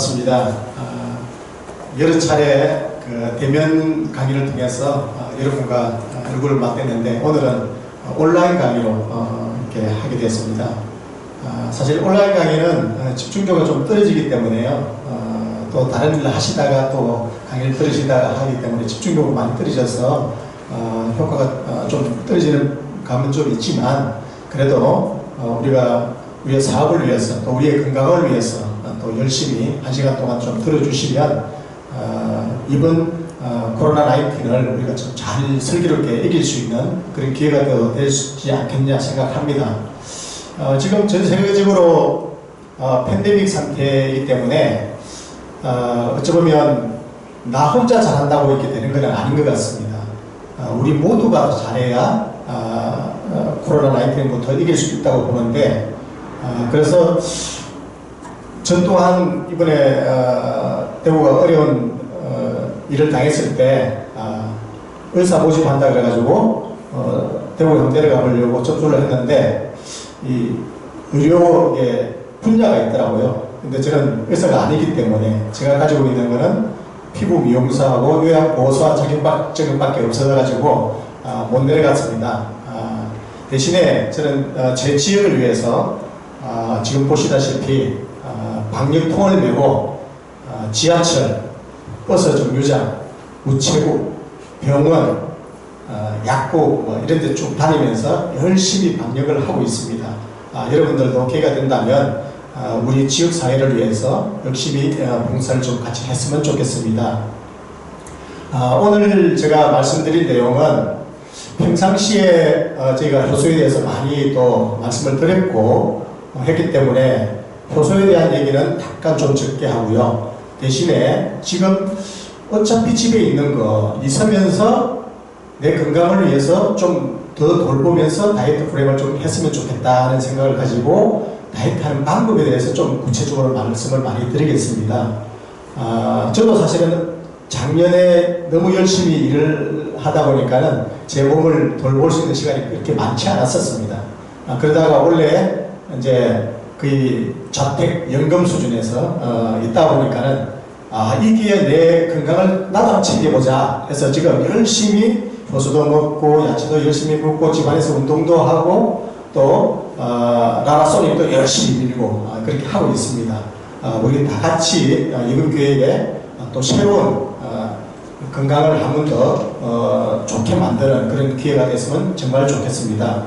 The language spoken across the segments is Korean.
반갑습니다. 여러 차례 대면 강의를 통해서 여러분과 얼굴을 맞댔는데 오늘은 온라인 강의로 이렇게 하게 됐습니다. 사실 온라인 강의는 집중도가 좀 떨어지기 때문에요. 또 다른 일을 하시다가 또 강의를 들으시다가 하기 때문에 집중도가 많이 떨어져서 효과가 좀 떨어지는 감은 좀 있지만 그래도 우리의 사업을 위해서 또 우리의 건강을 위해서 또 열심히 1시간 동안 좀 들어주시면 이번 코로나19을 우리가 좀 잘 슬기롭게 이길 수 있는 그런 기회가 되지 않겠냐 생각합니다. 지금 전 세계적으로 팬데믹 상태이기 때문에 어찌 보면 나 혼자 잘한다고 이렇게 되는 건 아닌 것 같습니다. 우리 모두가 잘해야 코로나19부터 이길 수 있다고 보는데 그래서 전 또한 이번에 대구가 어려운 일을 당했을 때 의사 모집한다 그래가지고 대구에 한번 내려가 보려고 접수를 했는데 이 의료에 분야가 있더라고요. 근데 저는 의사가 아니기 때문에 제가 가지고 있는 거는 피부 미용사하고 요양보호사 자격증밖에 없어가지고 못 내려갔습니다. 대신에 저는 제 지역을 위해서 지금 보시다시피 방역통을 메고 지하철, 버스 정류장, 우체국, 병원, 약국 뭐 이런 데 쭉 다니면서 열심히 방역을 하고 있습니다. 여러분들도 기회가 된다면 우리 지역사회를 위해서 열심히 봉사를 좀 같이 했으면 좋겠습니다. 오늘 제가 말씀드릴 내용은 평상시에 저희가 효소에 대해서 많이 또 말씀을 드렸고 했기 때문에 효소에 대한 얘기는 약간 좀 적게 하고요. 대신에 지금 어차피 집에 있는 거 있으면서 내 건강을 위해서 좀 더 돌보면서 다이어트 프로그램을 좀 했으면 좋겠다는 생각을 가지고 다이어트하는 방법에 대해서 좀 구체적으로 말씀을 많이 드리겠습니다. 저도 사실은 작년에 너무 열심히 일을 하다 보니까는 제 몸을 돌볼 수 있는 시간이 그렇게 많지 않았었습니다. 그러다가 원래 이제 거의 자택연금 수준에서 있다 보니까는 이 기회에 내 건강을 나도 한번 챙겨보자 해서 지금 열심히 효소도 먹고 야채도 열심히 먹고 집안에서 운동도 하고 또 라라소닉도 열심히 밀고 그렇게 하고 있습니다. 우리 다 같이 이번 기회에 또 새로운 건강을 한 번 더 좋게 만드는 그런 기회가 됐으면 정말 좋겠습니다.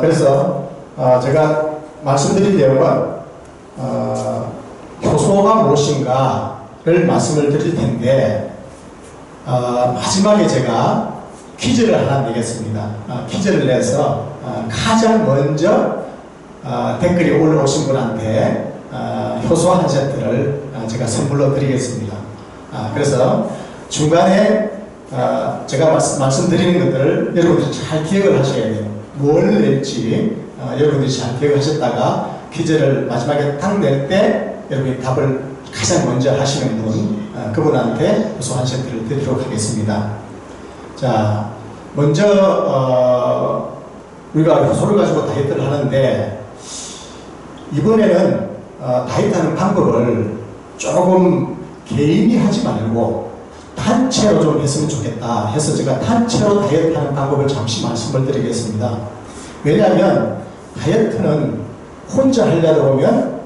그래서 제가 말씀드린 내용은 효소가 무엇인가를 말씀을 드릴 텐데 마지막에 제가 퀴즈를 하나 내겠습니다. 퀴즈를 내서 가장 먼저 댓글이 올라오신 분한테 효소 한 세트를 제가 선물로 드리겠습니다. 그래서 중간에 제가 말씀드리는 것들을 여러분들이 잘 기억을 하셔야 돼요. 뭘 낼지 여러분들이 잘 기억을 하셨다가 퀴즈를 마지막에 딱 낼 때 여러분이 답을 가장 먼저 하시는 분 그분한테 효소 한 세트를 드리도록 하겠습니다. 자, 먼저 우리가 효소를 가지고 다이어트를 하는데 이번에는 다이어트하는 방법을 조금 개인이 하지 말고 단체로 좀 했으면 좋겠다 해서 제가 단체로 다이어트하는 방법을 잠시 말씀을 드리겠습니다. 왜냐하면 다이어트는 혼자 하려다 보면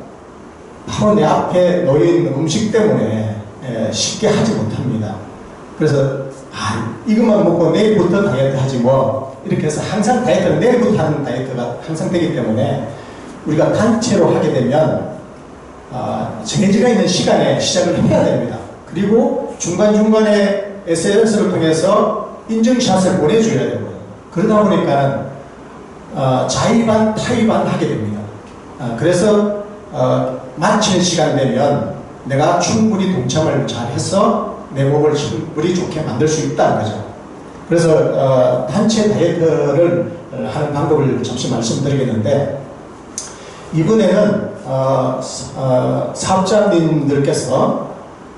바로 내 앞에 놓여있는 음식 때문에 쉽게 하지 못합니다. 그래서 이것만 먹고 내일부터 다이어트 하지 뭐 이렇게 해서 항상 다이어트는 내일부터 하는 다이어트가 항상 되기 때문에 우리가 단체로 하게 되면 정해지가 있는 시간에 시작을 해야 됩니다. 그리고 중간중간에 SNS를 통해서 인증샷을 보내줘야 되고요. 그러다 보니까 자의반 타의반 하게 됩니다. 그래서 마치는 시간 되면 내가 충분히 동참을 잘 해서 내 몸을 충분히 좋게 만들 수 있다는 거죠. 그래서 단체 다이어트를 하는 방법을 잠시 말씀드리겠는데 이번에는 사업자님들께서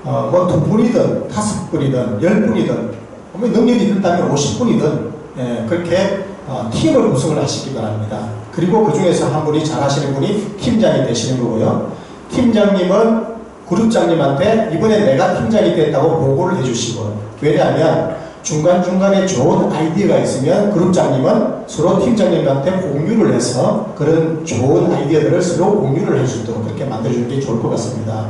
뭐 2분이든 5분이든 10분이든 능력이 있다면 50분이든 그렇게 팀을 구성을 하시기 바랍니다. 그리고 그 중에서 한 분이 잘 하시는 분이 팀장이 되시는 거고요. 팀장님은 그룹장님한테 이번에 내가 팀장이 됐다고 보고를 해주시고, 왜냐하면 중간중간에 좋은 아이디어가 있으면 그룹장님은 서로 팀장님한테 공유를 해서 그런 좋은 아이디어들을 서로 공유를 할 수 있도록 그렇게 만들어주는 게 좋을 것 같습니다.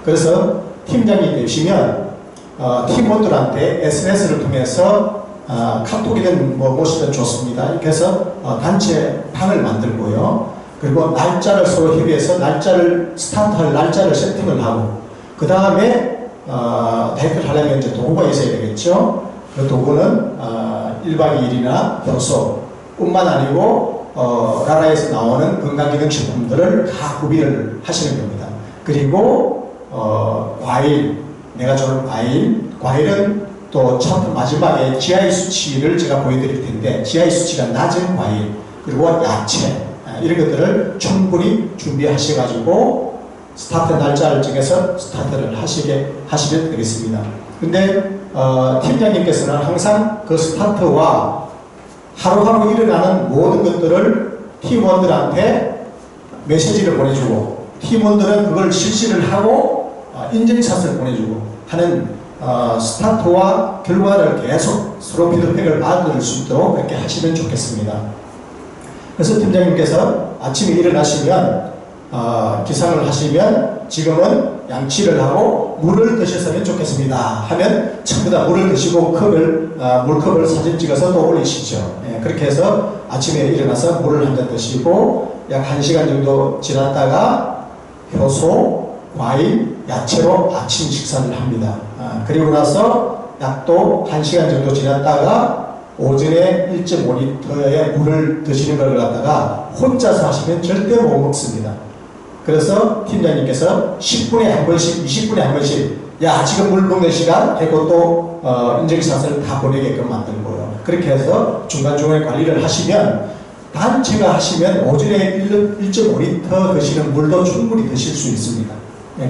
그래서 팀장이 되시면 팀원들한테 SNS를 통해서 카톡이든 무엇이든 좋습니다. 이렇게 해서 단체 방을 만들고요. 그리고 날짜를 서로 협의해서 스타트할 날짜를 세팅을 하고, 그 다음에 다이어트를 하려면 이제 도구가 있어야 되겠죠. 그 도구는 1박 2일이나 효소뿐만 아니고 라라에서 나오는 건강기능식품들을 다 구비를 하시는 겁니다. 그리고 과일, 내가 좋아하는 과일은 또 첫 마지막에 GI 수치를 제가 보여드릴 텐데, GI 수치가 낮은 과일, 그리고 야채, 이런 것들을 충분히 준비하셔가지고 스타트 날짜를 정해서 스타트를 하시면 되겠습니다. 근데 팀장님께서는 항상 그 스타트와 하루하루 일어나는 모든 것들을 팀원들한테 메시지를 보내주고, 팀원들은 그걸 실시를 하고 인증샷을 보내주고 하는 스타트와 결과를 계속 서로 피드백을 받을 수 있도록 그렇게 하시면 좋겠습니다. 그래서 팀장님께서 아침에 일어나시면 기상을 하시면 지금은 양치를 하고 물을 드셨으면 좋겠습니다 하면 전부 다 물을 드시고 물컵을 사진 찍어서 또 올리시죠. 그렇게 해서 아침에 일어나서 물을 한 잔 드시고 약 1시간 정도 지났다가 효소, 과일, 야채로 아침 식사를 합니다. 그리고 나서 약 또 1시간 정도 지났다가 오전에 1.5리터의 물을 드시는 걸 갖다가 혼자서 하시면 절대 못 먹습니다. 그래서 팀장님께서 10분에 한 번씩, 20분에 한 번씩, 야, 지금 물 먹는 시간 하고 또 인증샷을 다 보내게끔 만들고요. 그렇게 해서 중간중간에 관리를 하시면, 단체가 하시면 오전에 1.5리터 드시는 물도 충분히 드실 수 있습니다.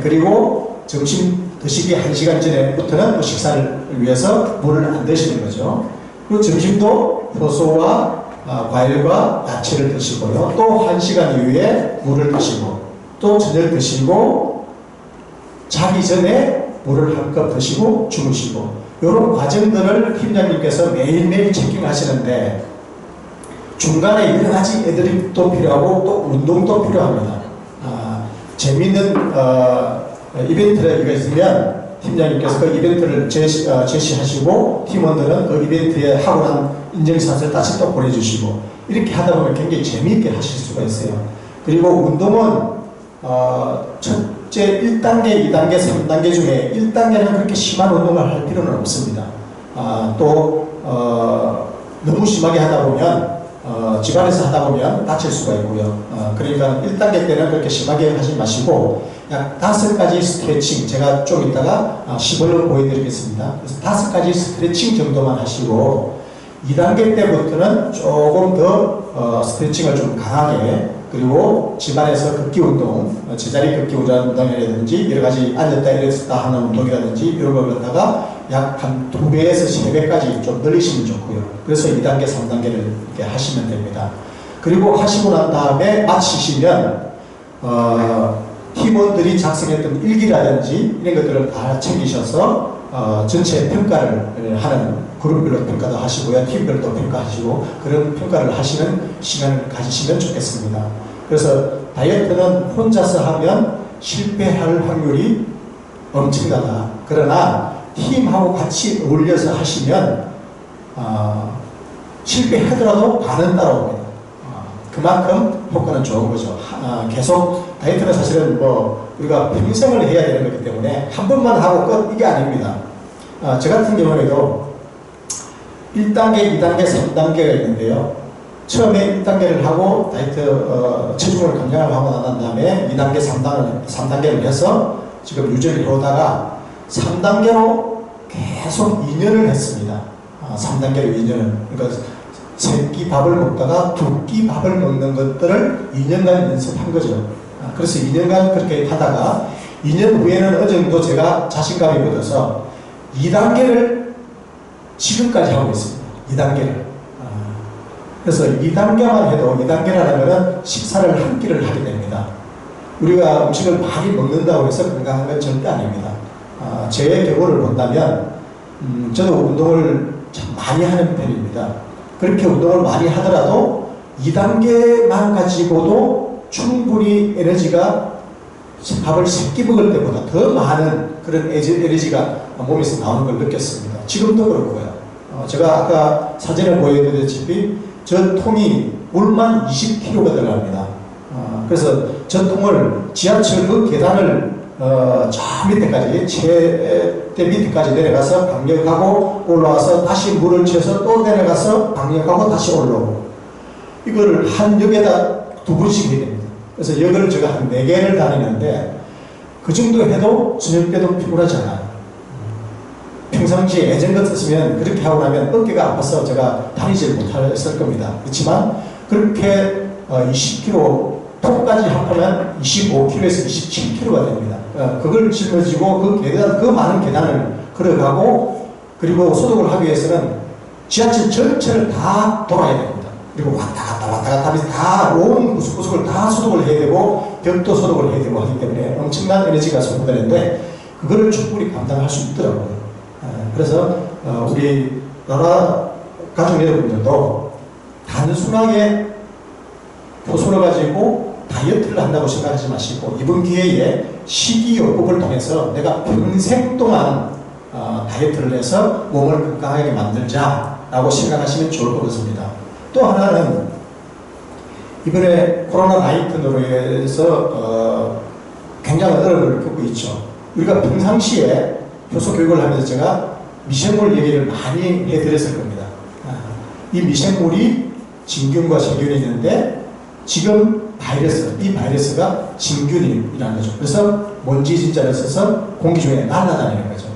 그리고 점심 드시기 1시간 전에부터는 또 식사를 위해서 물을 안 드시는 거죠. 그리고 점심도 효소와 과일과 야채를 드시고요. 또 1시간 이후에 물을 드시고, 또 저녁 드시고, 자기 전에 물을 한 컵 드시고 주무시고, 이런 과정들을 팀장님께서 매일매일 체킹하시는데, 중간에 여러 가지 애드립도 필요하고 또 운동도 필요합니다. 재미있는 이벤트가 있으면 팀장님께서 그 이벤트를 제시하시고 팀원들은 그 이벤트에 하고 난 인증샷을 다시 또 보내주시고, 이렇게 하다 보면 굉장히 재미있게 하실 수가 있어요. 그리고 운동은 첫째 1단계, 2단계, 3단계 중에 1단계는 그렇게 심한 운동을 할 필요는 없습니다. 너무 심하게 하다 보면 집안에서 하다 보면 다칠 수가 있고요. 그러니까 1단계 때는 그렇게 심하게 하지 마시고 약 5가지 스트레칭, 제가 좀 이따가 시범을 보여드리겠습니다. 그래서 5가지 스트레칭 정도만 하시고 2단계 때부터는 조금 더 스트레칭을 좀 강하게, 그리고 집안에서 걷기 운동, 제자리 걷기 운동이라든지 여러 가지 앉았다 일어섰다 하는 운동이라든지 이런 걸 갖다가 약 한 2배에서 3배까지 좀 늘리시면 좋고요. 그래서 2단계, 3단계를 이렇게 하시면 됩니다. 그리고 하시고 난 다음에 마치시면 팀원들이 작성했던 일기라든지 이런 것들을 다 챙기셔서 전체 평가를 하는, 그룹별로 평가도 하시고요, 팀별도 평가하시고 그런 평가를 하시는 시간을 가지시면 좋겠습니다. 그래서 다이어트는 혼자서 하면 실패할 확률이 엄청나다. 그러나 팀하고 같이 어울려서 하시면 실패하더라도 반은 따라옵니다. 그만큼 효과는 좋은 거죠. 계속 다이어트는 사실은 우리가 평생을 해야 되는 거기 때문에 한 번만 하고 끝, 이게 아닙니다. 저 같은 경우에도 1단계, 2단계, 3단계가 있는데요. 처음에 1단계를 하고 다이어트 체중을 감량을 하고 난 다음에 2단계, 3단계를 해서 지금 유지를 해오다가 3단계로 계속 2년을 했습니다. 3단계로 2년을. 그러니까 3끼 밥을 먹다가 2끼 밥을 먹는 것들을 2년간 연습한 거죠. 그래서 2년간 그렇게 하다가 2년 후에는 어느 정도 제가 자신감이 붙어서 2단계를 지금까지 하고 있습니다. 2단계를. 그래서 2단계만 해도, 2단계라는 것은 식사를 한 끼를 하게 됩니다. 우리가 음식을 많이 먹는다고 해서 건강한 건 절대 아닙니다. 제 경우를 본다면 저도 운동을 참 많이 하는 편입니다. 그렇게 운동을 많이 하더라도 2단계만 가지고도 충분히 에너지가 밥을 3끼 먹을 때보다 더 많은 그런 에너지가 몸에서 나오는 걸 느꼈습니다. 지금도 그렇고요. 제가 아까 사진에 보여드렸다시피 저 통이 물만 20kg가 들어갑니다. 그래서 저 통을 지하철 그 계단을 저 밑에까지 최대 밑에까지 내려가서 방역하고 올라와서 다시 물을 채워서 또 내려가서 방역하고 다시 올라오고 이거를 한 역에다 2번씩 해야 됩니다. 그래서 역을 제가 한 4개를 다니는데 그 정도 해도 저녁 때도 피곤하지 않아요. 평상시에 예전 같았으면 그렇게 하고 나면 어깨가 아파서 제가 다니질 못했을 겁니다. 그렇지만 그렇게 20kg 톱까지 합하면 25kg에서 27kg가 됩니다. 그걸 짊어지고 그 많은 계단을 걸어가고 그리고 소독을 하기 위해서는 지하철 전체를 다 돌아야 됩니다. 그리고 왔다 갔다 하면서 다 온 구석구석을 다 소독을 해야 되고 벽도 소독을 해야 되고 하기 때문에 엄청난 에너지가 소모되는데 그거를 충분히 감당할 수 있더라고요. 그래서 우리 나라 가족 여러분들도 단순하게 효소를 가지고 다이어트를 한다고 생각하지 마시고 이번 기회에 식이요법을 통해서 내가 평생 동안 다이어트를 해서 몸을 건강하게 만들자라고 생각하시면 좋을 것 같습니다. 또 하나는 이번에 코로나19로 인해서 굉장한 어려움을 겪고 있죠. 우리가 평상시에 효소 교육을 하면서 제가 미생물 얘기를 많이 해드렸을 겁니다. 이 미생물이 진균과 세균이 있는데 지금 이 바이러스가 진균이라는 거죠. 그래서 먼지 진자를 써서 공기 중에 날아다니는 거죠.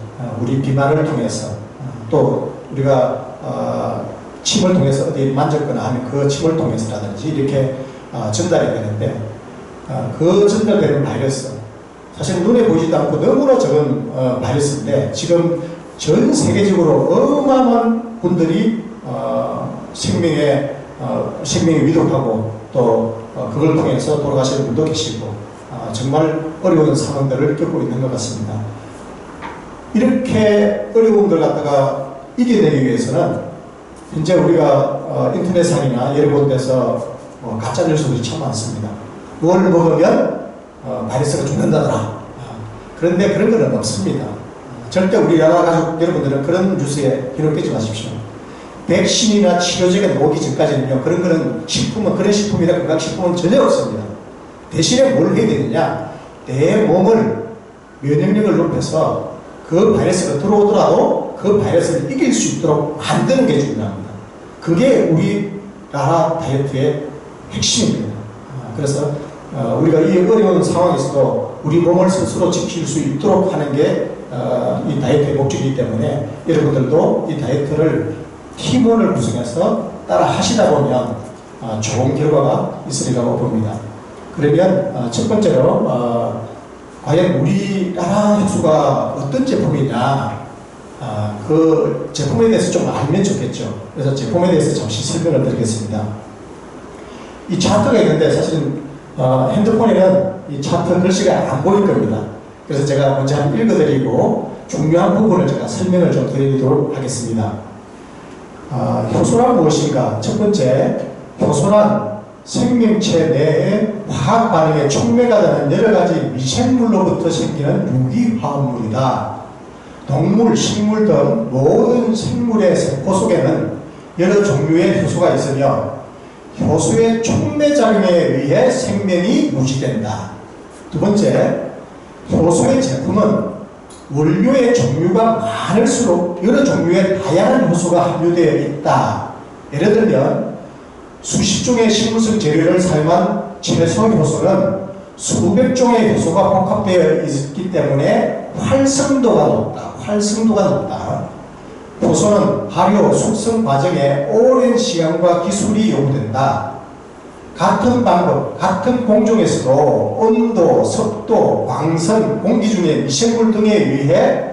우리 비말을 통해서 또 우리가 침을 통해서 어디 만졌거나 하면 그 침을 통해서라든지 이렇게 전달이 되는데 그 전달되는 바이러스 사실 눈에 보이지도 않고 너무나 적은 바이러스인데 지금 전 세계적으로 어마어마한 분들이 생명이 위독하고 또 그걸 통해서 돌아가시는 분도 계시고 정말 어려운 상황들을 겪고 있는 것 같습니다. 이렇게 어려운 걸 갖다가 이겨내기 위해서는 현재 우리가 인터넷상이나 여러 곳에서 가짜 뉴스들이 참 많습니다. 뭘 먹으면 바이러스가 죽는다더라. 그런데 그런 건 없습니다. 절대 우리나라 가족 여러분들은 그런 뉴스에 기록되지 마십시오. 백신이나 치료제가 나오기 전까지는요, 그런 그런 식품이나 건강식품은 전혀 없습니다. 대신에 뭘 해야 되느냐, 내 몸을 면역력을 높여서 그 바이러스가 들어오더라도 그 바이러스를 이길 수 있도록 만드는 게 중요합니다. 그게 우리나라 다이어트의 핵심입니다. 그래서 우리가 이 어려운 상황에서도 우리 몸을 스스로 지킬 수 있도록 하는 게 이 다이어트의 목적이기 때문에 여러분들도 이 다이어트를 팀원을 구성해서 따라 하시다 보면 좋은 결과가 있으리라고 봅니다. 그러면 첫 번째로 과연 우리나라 효소가 어떤 제품이냐, 그 제품에 대해서 좀 알면 좋겠죠. 그래서 제품에 대해서 잠시 설명을 드리겠습니다. 이 차트가 있는데 사실은 핸드폰에는 이 차트 글씨가 안 보일 겁니다. 그래서 제가 먼저 한번 읽어드리고 중요한 부분을 제가 설명을 좀 드리도록 하겠습니다. 효소란 무엇인가? 첫 번째, 효소란 생명체 내에 화학 반응에 촉매가 되는 여러 가지 미생물로부터 생기는 유기화합물이다. 동물, 식물 등 모든 생물의 세포 속에는 여러 종류의 효소가 있으며 효소의 촉매작용에 의해 생명이 유지된다. 두 번째, 효소의 제품은 원료의 종류가 많을수록 여러 종류의 다양한 효소가 함유되어 있다. 예를 들면 수십 종의 식물성 재료를 사용한 채소 효소는 수백 종의 효소가 복합되어 있기 때문에 활성도가 높다. 효소는 발효, 숙성 과정에 오랜 시간과 기술이 요구된다. 같은 방법, 같은 공정에서도 온도, 습도, 광선, 공기 중의 미생물 등에 의해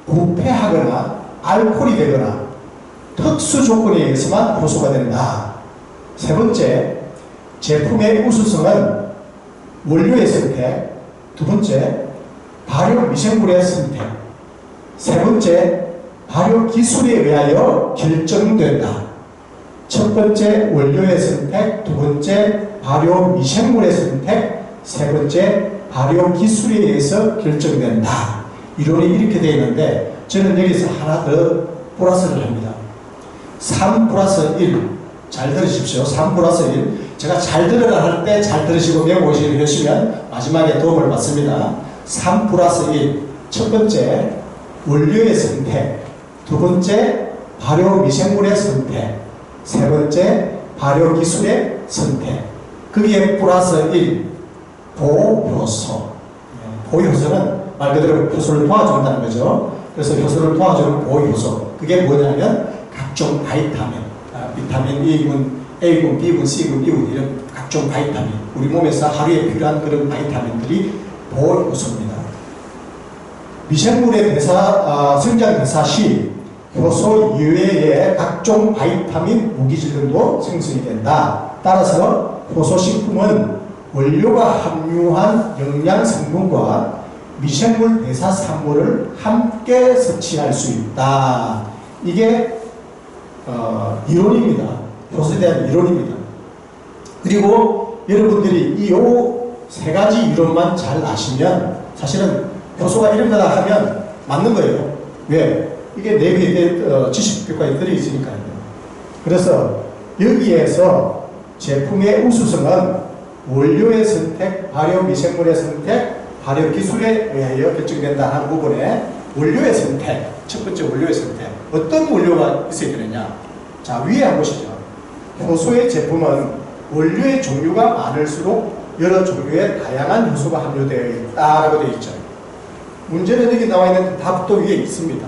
부패하거나 알코올이 되거나 특수 조건에 의해서만 효소가 된다. 세 번째, 제품의 우수성은 원료의 선택, 두 번째 발효 미생물의 선택, 세 번째 발효 기술에 의하여 결정된다. 첫 번째 원료의 선택, 두 번째 발효 미생물의 선택, 세 번째 발효 기술에 의해서 결정된다. 이론이 이렇게 되어 있는데 저는 여기서 하나 더 플러스를 합니다. 3 플러스 1. 잘 들으십시오. 3 플러스 1. 제가 잘 들으라 할 때 잘 들으시고 메모하시면 마지막에 도움을 받습니다. 3 플러스 1. 첫 번째 원료의 선택, 두 번째 발효 미생물의 선택, 세 번째 발효 기술의 선택. 거기에 플러스 1. 보효소. 보효소는 말 그대로 효소를 도와준다는 거죠. 그래서 효소를 도와주는 보효소. 그게 뭐냐면 각종 바이타민, 비타민 A군, B군, C군, E군 이런 각종 바이타민, 우리 몸에서 하루에 필요한 그런 바이타민들이 보효소입니다. 미생물의 성장 대사 시 효소 이외의 각종 바이타민, 무기질 등도 생성이 된다. 따라서 효소식품은 원료가 함유한 영양 성분과 미생물 대사 산물을 함께 섭취할 수 있다. 이게 이론입니다. 효소에 대한 이론입니다. 그리고 여러분들이 이 세 가지 이론만 잘 아시면 사실은 효소가 이런 거다 하면 맞는 거예요. 왜? 이게 내부에 지식 교과에 들어있으니까요. 그래서 여기에서 제품의 우수성은 원료의 선택, 발효 미생물의 선택, 발효 기술에 의하여 결정된다 하는 부분에 원료의 선택, 첫 번째 원료의 선택. 어떤 원료가 있어야 되느냐? 자, 위에 한번 보시죠. 효소의 제품은 원료의 종류가 많을수록 여러 종류의 다양한 효소가 함유되어 있다라고 되어 있죠. 문제는 여기 나와 있는 답도 위에 있습니다.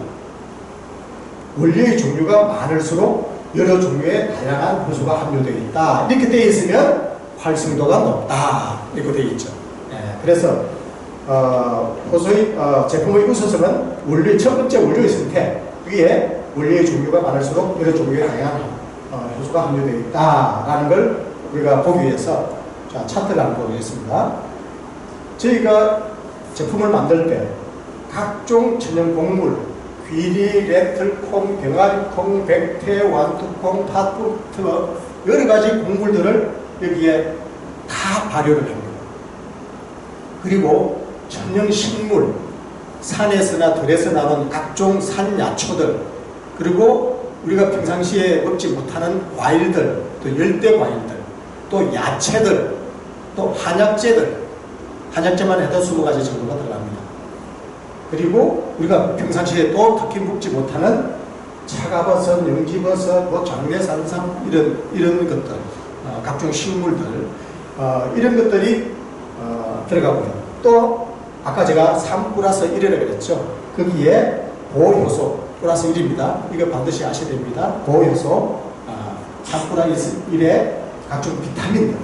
원료의 종류가 많을수록 여러 종류의 다양한 효소가 함유되어 있다. 이렇게 되어 있으면 활성도가 높다. 이렇게 되어 있죠. 그래서 효소의 제품의 우수성은 원료의 첫 번째 원료의 선택, 위에 원료의 종류가 많을수록 여러 종류의 다양한 효소가 함유되어 있다라는 걸 우리가 보기 위해서 자, 차트를 한번 보겠습니다. 저희가 제품을 만들 때 각종 천연 곡물, 귀리, 레틀콩, 병아리콩, 백태, 완두콩, 팥부터 여러 가지 곡물들을 여기에 다 발효를 합니다. 그리고 천연 식물, 산에서나 들에서 나온 각종 산야초들, 그리고 우리가 평상시에 먹지 못하는 과일들, 또 열대 과일들, 또 야채들, 또 한약재들, 한약재만 해도 20가지 정도가 들어갑니다. 그리고 우리가 평상시에 또 특히 먹지 못하는 차가버섯, 영지버섯, 뭐 장례산삼 이런 것들, 각종 식물들, 이런 것들이 들어가고요. 또 아까 제가 3 플러스 1이라고 그랬죠. 거기에 보효소 플러스 1입니다. 이거 반드시 아셔야 됩니다. 보효소 3 플러스 1에 각종 비타민들,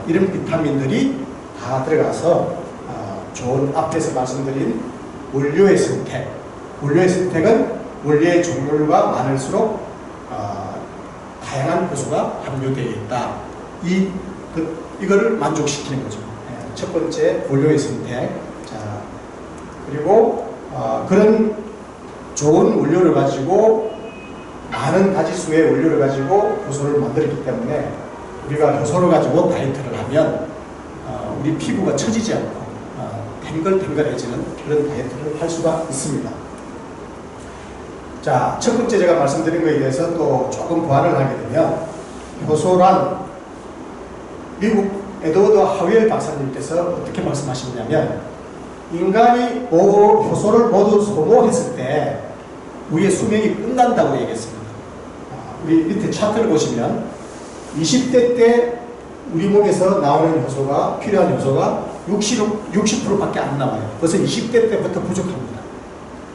이런 비타민들이 다 들어가서 좋은 앞에서 말씀드린 원료의 선택, 원료의 선택은 원료의 종류가 많을수록 다양한 효소가 함유되어 있다. 이거를 만족시키는 거죠. 첫 번째 원료의 선택. 자, 그리고 그런 좋은 원료를 가지고 많은 가지수의 원료를 가지고 효소를 만들었기 때문에 우리가 효소를 가지고 다이어트를 하면 우리 피부가 처지지 않고 탱글탱글해지는 그런 다이어트를 할 수가 있습니다. 자, 첫 번째 제가 말씀드린 것에 대해서 또 조금 보완을 하게 되면 효소란 미국 에드워드 하웰 박사님께서 어떻게 말씀하시냐면 인간이 효소를 모두 소모했을 때 우리의 수명이 끝난다고 얘기했습니다. 우리 밑에 차트를 보시면 20대 때 우리 몸에서 나오는 효소가, 필요한 효소가 60%밖에 안 나와요. 벌써 20대 때부터 부족합니다.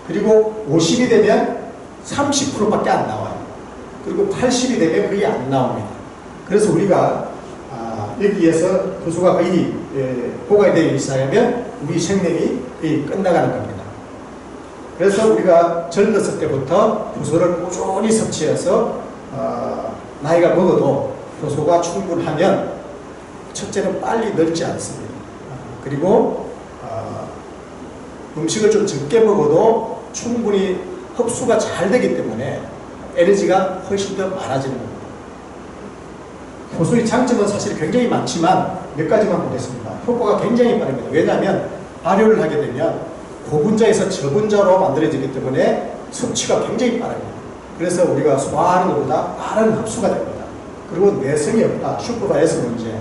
그리고 50이 되면 30%밖에 안 나와요. 그리고 80이 되면 거의 안 나옵니다. 그래서 우리가 여기에서 효소가 거의 고갈되기 시작하면 우리 생명이 거의 끝나가는 겁니다. 그래서 우리가 젊었을 때부터 효소를 꾸준히 섭취해서 나이가 먹어도 효소가 충분하면 첫째는 빨리 늙지 않습니다. 그리고 음식을 좀 적게 먹어도 충분히 흡수가 잘 되기 때문에 에너지가 훨씬 더 많아지는 겁니다. 효소의 장점은 사실 굉장히 많지만 몇 가지만 보겠습니다. 효과가 굉장히 빠릅니다. 왜냐하면 발효를 하게 되면 고분자에서 저분자로 만들어지기 때문에 섭취가 굉장히 빠릅니다. 그래서 우리가 소화하는 것보다 빠른 흡수가 됩니다. 그리고 내성이 없다. 슈퍼바이어스 문제.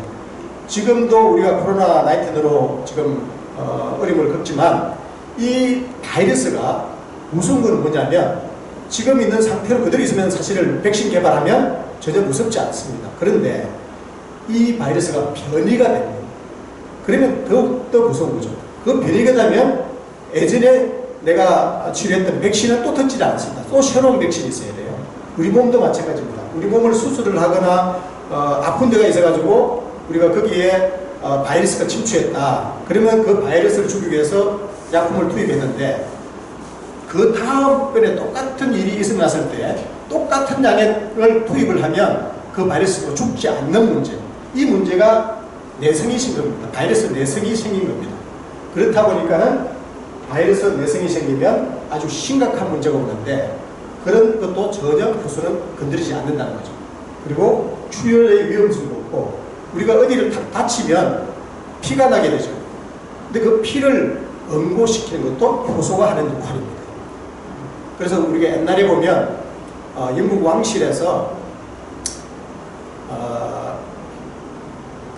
지금도 우리가 코로나 19으로 지금 어려움을 겪지만 이 바이러스가 무서운 건 뭐냐면 지금 있는 상태로 그대로 있으면 사실은 백신 개발하면 전혀 무섭지 않습니다. 그런데 이 바이러스가 변이가 됩니다. 그러면 더욱더 무서운 거죠. 그 변이가 되면 예전에 내가 치료했던 백신은 또 터지지 않습니다. 또 새로운 백신이 있어야 돼요. 우리 몸도 마찬가지입니다. 우리 몸을 수술을 하거나 아픈 데가 있어가지고 우리가 거기에 바이러스가 침투했다. 그러면 그 바이러스를 죽이기 위해서 약품을 투입했는데 그 다음번에 똑같은 일이 일어났을 때 똑같은 약을 투입을 하면 그 바이러스가 죽지 않는 문제. 이 문제가 내성이 생긴 겁니다. 바이러스 내성이 생긴 겁니다. 그렇다 보니까는 바이러스 내성이 생기면 아주 심각한 문제가 오는데 그런 것도 전혀 효소는 건드리지 않는다는 거죠. 그리고 출혈의 위험성도 없고 우리가 어디를 다치면 피가 나게 되죠. 근데 그 피를 응고시키는 것도 효소가 하는 역할입니다. 그래서 우리가 옛날에 보면 영국 왕실에서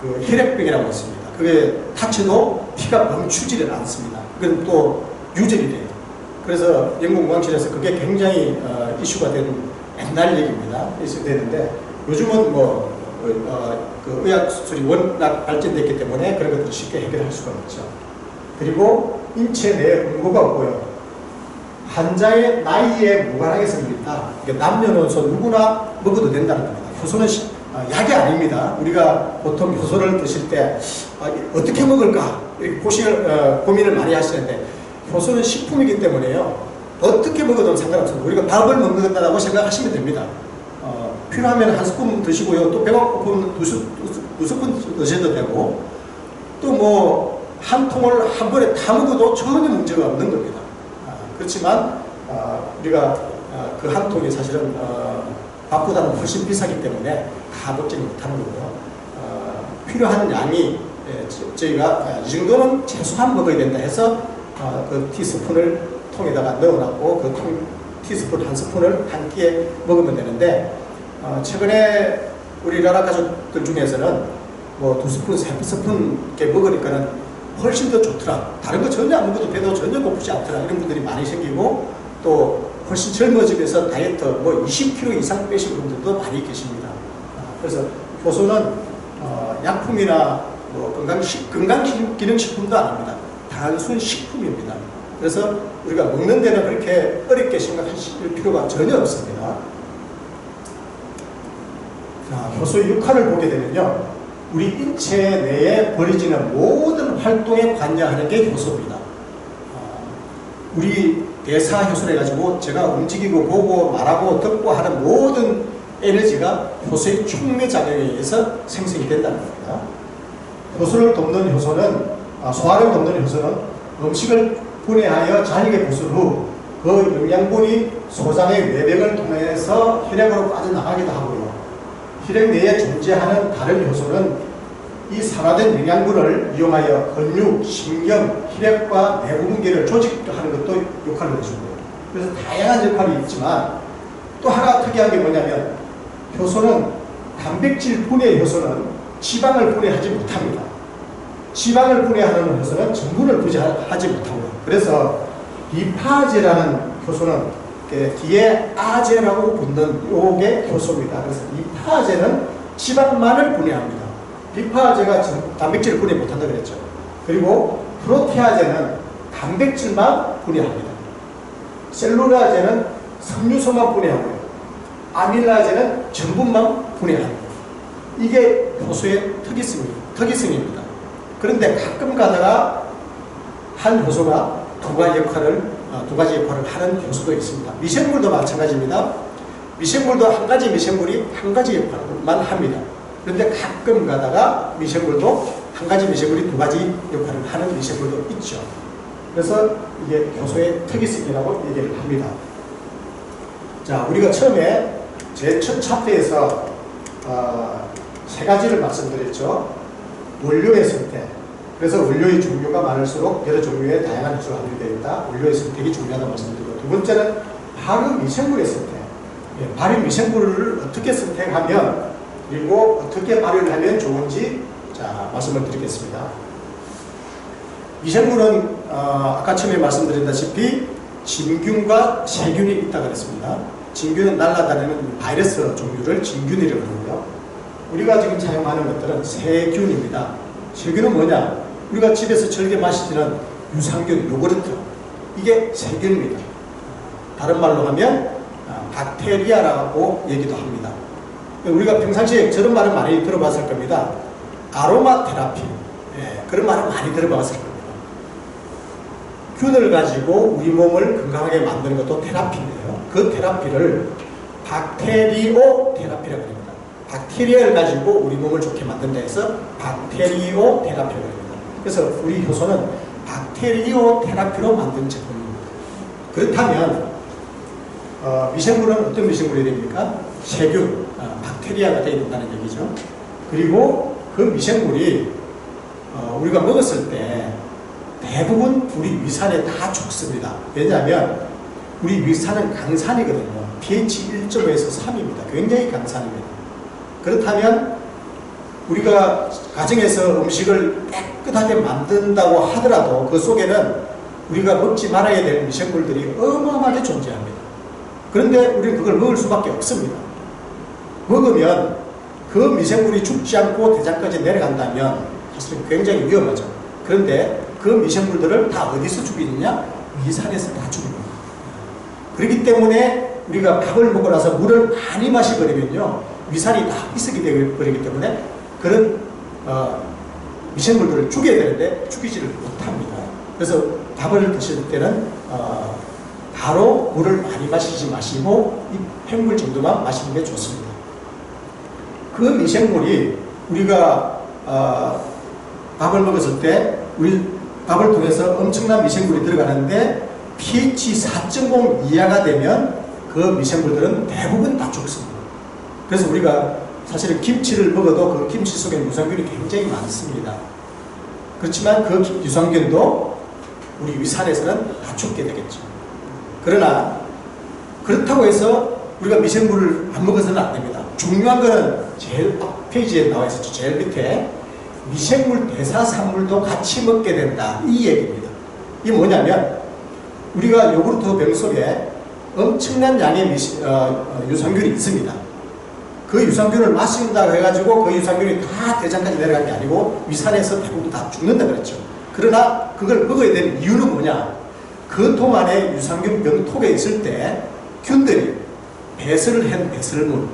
그 혈액병이라고 있습니다. 그게 다쳐도 피가 멈추지를 않습니다. 그건 또 유전이 돼요. 그래서 영국 왕실에서 그게 굉장히 이슈가 된 옛날 얘기입니다. 되는데 요즘은 그 의학 수술이 워낙 발전됐기 때문에 그런 것들을 쉽게 해결할 수가 없죠. 그리고 인체 내에 응고가 없고요. 환자의 나이에 무관하게 생깁니다. 남녀노소 누구나 먹어도 된다는 겁니다. 효소는 약이 아닙니다. 우리가 보통 효소를 드실 때 어떻게 먹을까 이렇게 고민을 많이 하시는데 효소는 식품이기 때문에요. 어떻게 먹어도 상관없습니다. 우리가 밥을 먹는다고 생각하시면 됩니다. 필요하면 한 스푼 드시고요. 또 배가 고프면 두 스푼 드셔도 되고 또 뭐 한 통을 한 번에 다 먹어도 전혀 문제가 없는 겁니다. 그렇지만 우리가 그 한 통이 사실은 밥보다는 훨씬 비싸기 때문에 다 먹지는 못하는 거고요. 필요한 양이 저희가 이 정도는 최소한 먹어야 된다 해서 그 티스푼을 통에다가 넣어놨고 그 티스푼 한 스푼을 한 끼에 먹으면 되는데 최근에 우리나라 가족들 중에서는 뭐 두 스푼, 세 스푼 이렇게 먹으니까는 훨씬 더 좋더라. 다른 거 전혀 안 먹어도 배도 전혀 고프지 않더라. 이런 분들이 많이 생기고 또 훨씬 젊어지면서 다이어트 뭐 20kg 이상 빼신 분들도 많이 계십니다. 그래서 효소는 약품이나 뭐 건강기능식품도 아닙니다. 단순 식품입니다. 그래서 우리가 먹는 데는 그렇게 어렵게 생각하실 필요가 전혀 없습니다. 자, 효소의 역할을 보게 되면요. 우리 인체 내에 벌어지는 모든 활동에 관여하는 게 효소입니다. 우리 대사효소를 해가지고 제가 움직이고 보고 말하고 듣고 하는 모든 에너지가 효소의 촉매작용에 의해서 생성이 된다는 겁니다. 효소를 돕는 효소는, 소화를 돕는 효소는 음식을 분해하여 잘게 부순 후 그 영양분이 소장의 외벽을 통해서 혈액으로 빠져나가기도 하고요. 혈액 내에 존재하는 다른 효소는 이 산화된 영양분을 이용하여 근육, 신경, 혈액과 내부분기를 조직하는 것도 역할을 해주고요. 그래서 다양한 역할이 있지만 또 하나 특이한 게 뭐냐면 효소는 단백질 분해 효소는 지방을 분해하지 못합니다. 지방을 분해하는 효소는 전분을 분해하지 못하고요. 그래서 리파제라는 효소는 뒤에 아제라고 붙는 요게 효소입니다. 그래서 리파제는 지방만을 분해합니다. 리파제가 단백질을 분해 못한다고 그랬죠. 그리고 프로테아제는 단백질만 분해합니다. 셀룰라제는 섬유소만 분해하고요. 아밀라제는 전분만 분해합니다. 이게 효소의 특이성입니다. 그런데 가끔 가다가 한 효소가 두 가지 역할을 하는 효소도 있습니다. 미생물도 마찬가지입니다. 미생물도 한 가지 미생물이 한 가지 역할만 합니다. 그런데 가끔 가다가 미생물도 한 가지 미생물이 두 가지 역할을 하는 미생물도 있죠. 그래서 이게 효소의 특이성이라고 얘기를 합니다. 자, 우리가 처음에 제 첫 차트에서 세 가지를 말씀드렸죠. 원료의 선택. 그래서 원료의 종류가 많을수록 여러 종류의 다양한 효소가 함유되어 있다. 원료의 선택이 중요하다고 말씀드리고, 두 번째는 발효 미생물의 선택. 발효 미생물을 어떻게 선택하면, 그리고 어떻게 발효를 하면 좋은지 자 말씀을 드리겠습니다. 미생물은 아까 처음에 말씀드렸다시피 진균과 세균이 있다고 그랬습니다. 진균은 날아다니는 바이러스 종류를 진균이라고 하고요. 우리가 지금 사용하는 것들은 세균입니다. 세균은 뭐냐? 우리가 집에서 즐겨 마시는 유산균, 요구르트, 이게 세균입니다. 다른 말로 하면 박테리아라고 얘기도 합니다. 우리가 평상시에 저런 말을 많이 들어봤을 겁니다. 아로마 테라피, 그런 말을 많이 들어봤을 겁니다. 균을 가지고 우리 몸을 건강하게 만드는 것도 테라피인데요. 그 테라피를 박테리오 테라피라고 합니다. 박테리아를 가지고 우리 몸을 좋게 만든다 해서 박테리오 테라피라고 합니다. 그래서 우리 효소는 박테리오 테라피로 만든 제품입니다. 그렇다면 미생물은 어떤 미생물이 됩니까? 세균, 박테리아가 되어 있다는 얘기죠. 그리고 그 미생물이 우리가 먹었을 때 대부분 우리 위산에 다 죽습니다. 왜냐하면 우리 위산은 강산이거든요. pH 1.5에서 3입니다. 굉장히 강산입니다. 그렇다면 우리가 가정에서 음식을 깨끗하게 만든다고 하더라도 그 속에는 우리가 먹지 말아야 될 미생물들이 어마어마하게 존재합니다. 그런데 우리는 그걸 먹을 수밖에 없습니다. 먹으면 그 미생물이 죽지 않고 대장까지 내려간다면 사실은 굉장히 위험하죠. 그런데 그 미생물들을 다 어디서 죽이느냐? 위산에서 다 죽입니다. 그렇기 때문에 우리가 밥을 먹고 나서 물을 많이 마셔버리면요, 위산이 다 희석이 되어버리기 때문에 그런 미생물들을 죽여야 되는데 죽이지를 못합니다. 그래서 밥을 드실 때는 바로 물을 많이 마시지 마시고 폐물 정도만 마시는 게 좋습니다. 그 미생물이 우리가 밥을 먹었을 때 우리 밥을 통해서 엄청난 미생물이 들어가는데 pH 4.0 이하가 되면 그 미생물들은 대부분 다 죽습니다. 그래서 우리가 사실은 김치를 먹어도 그 김치 속에 유산균이 굉장히 많습니다. 그렇지만 그 유산균도 우리 위산에서는 다 죽게 되겠죠. 그러나 그렇다고 해서 우리가 미생물을 안 먹어서는 안 됩니다. 중요한 거는 제일 페이지에 나와 있었죠. 제일 밑에 미생물 대사산물도 같이 먹게 된다, 이 얘기입니다. 이게 뭐냐면 우리가 요구르트 병 속에 엄청난 양의 유산균이 있습니다. 그 유산균을 마신다고 해가지고 그 유산균이 다 대장까지 내려간 게 아니고 위산에서 대부분 다 죽는다 그랬죠. 그러나 그걸 먹어야 되는 이유는 뭐냐? 그 통 안에 유산균 병톡에 있을 때 균들이 배설을 한 배설물,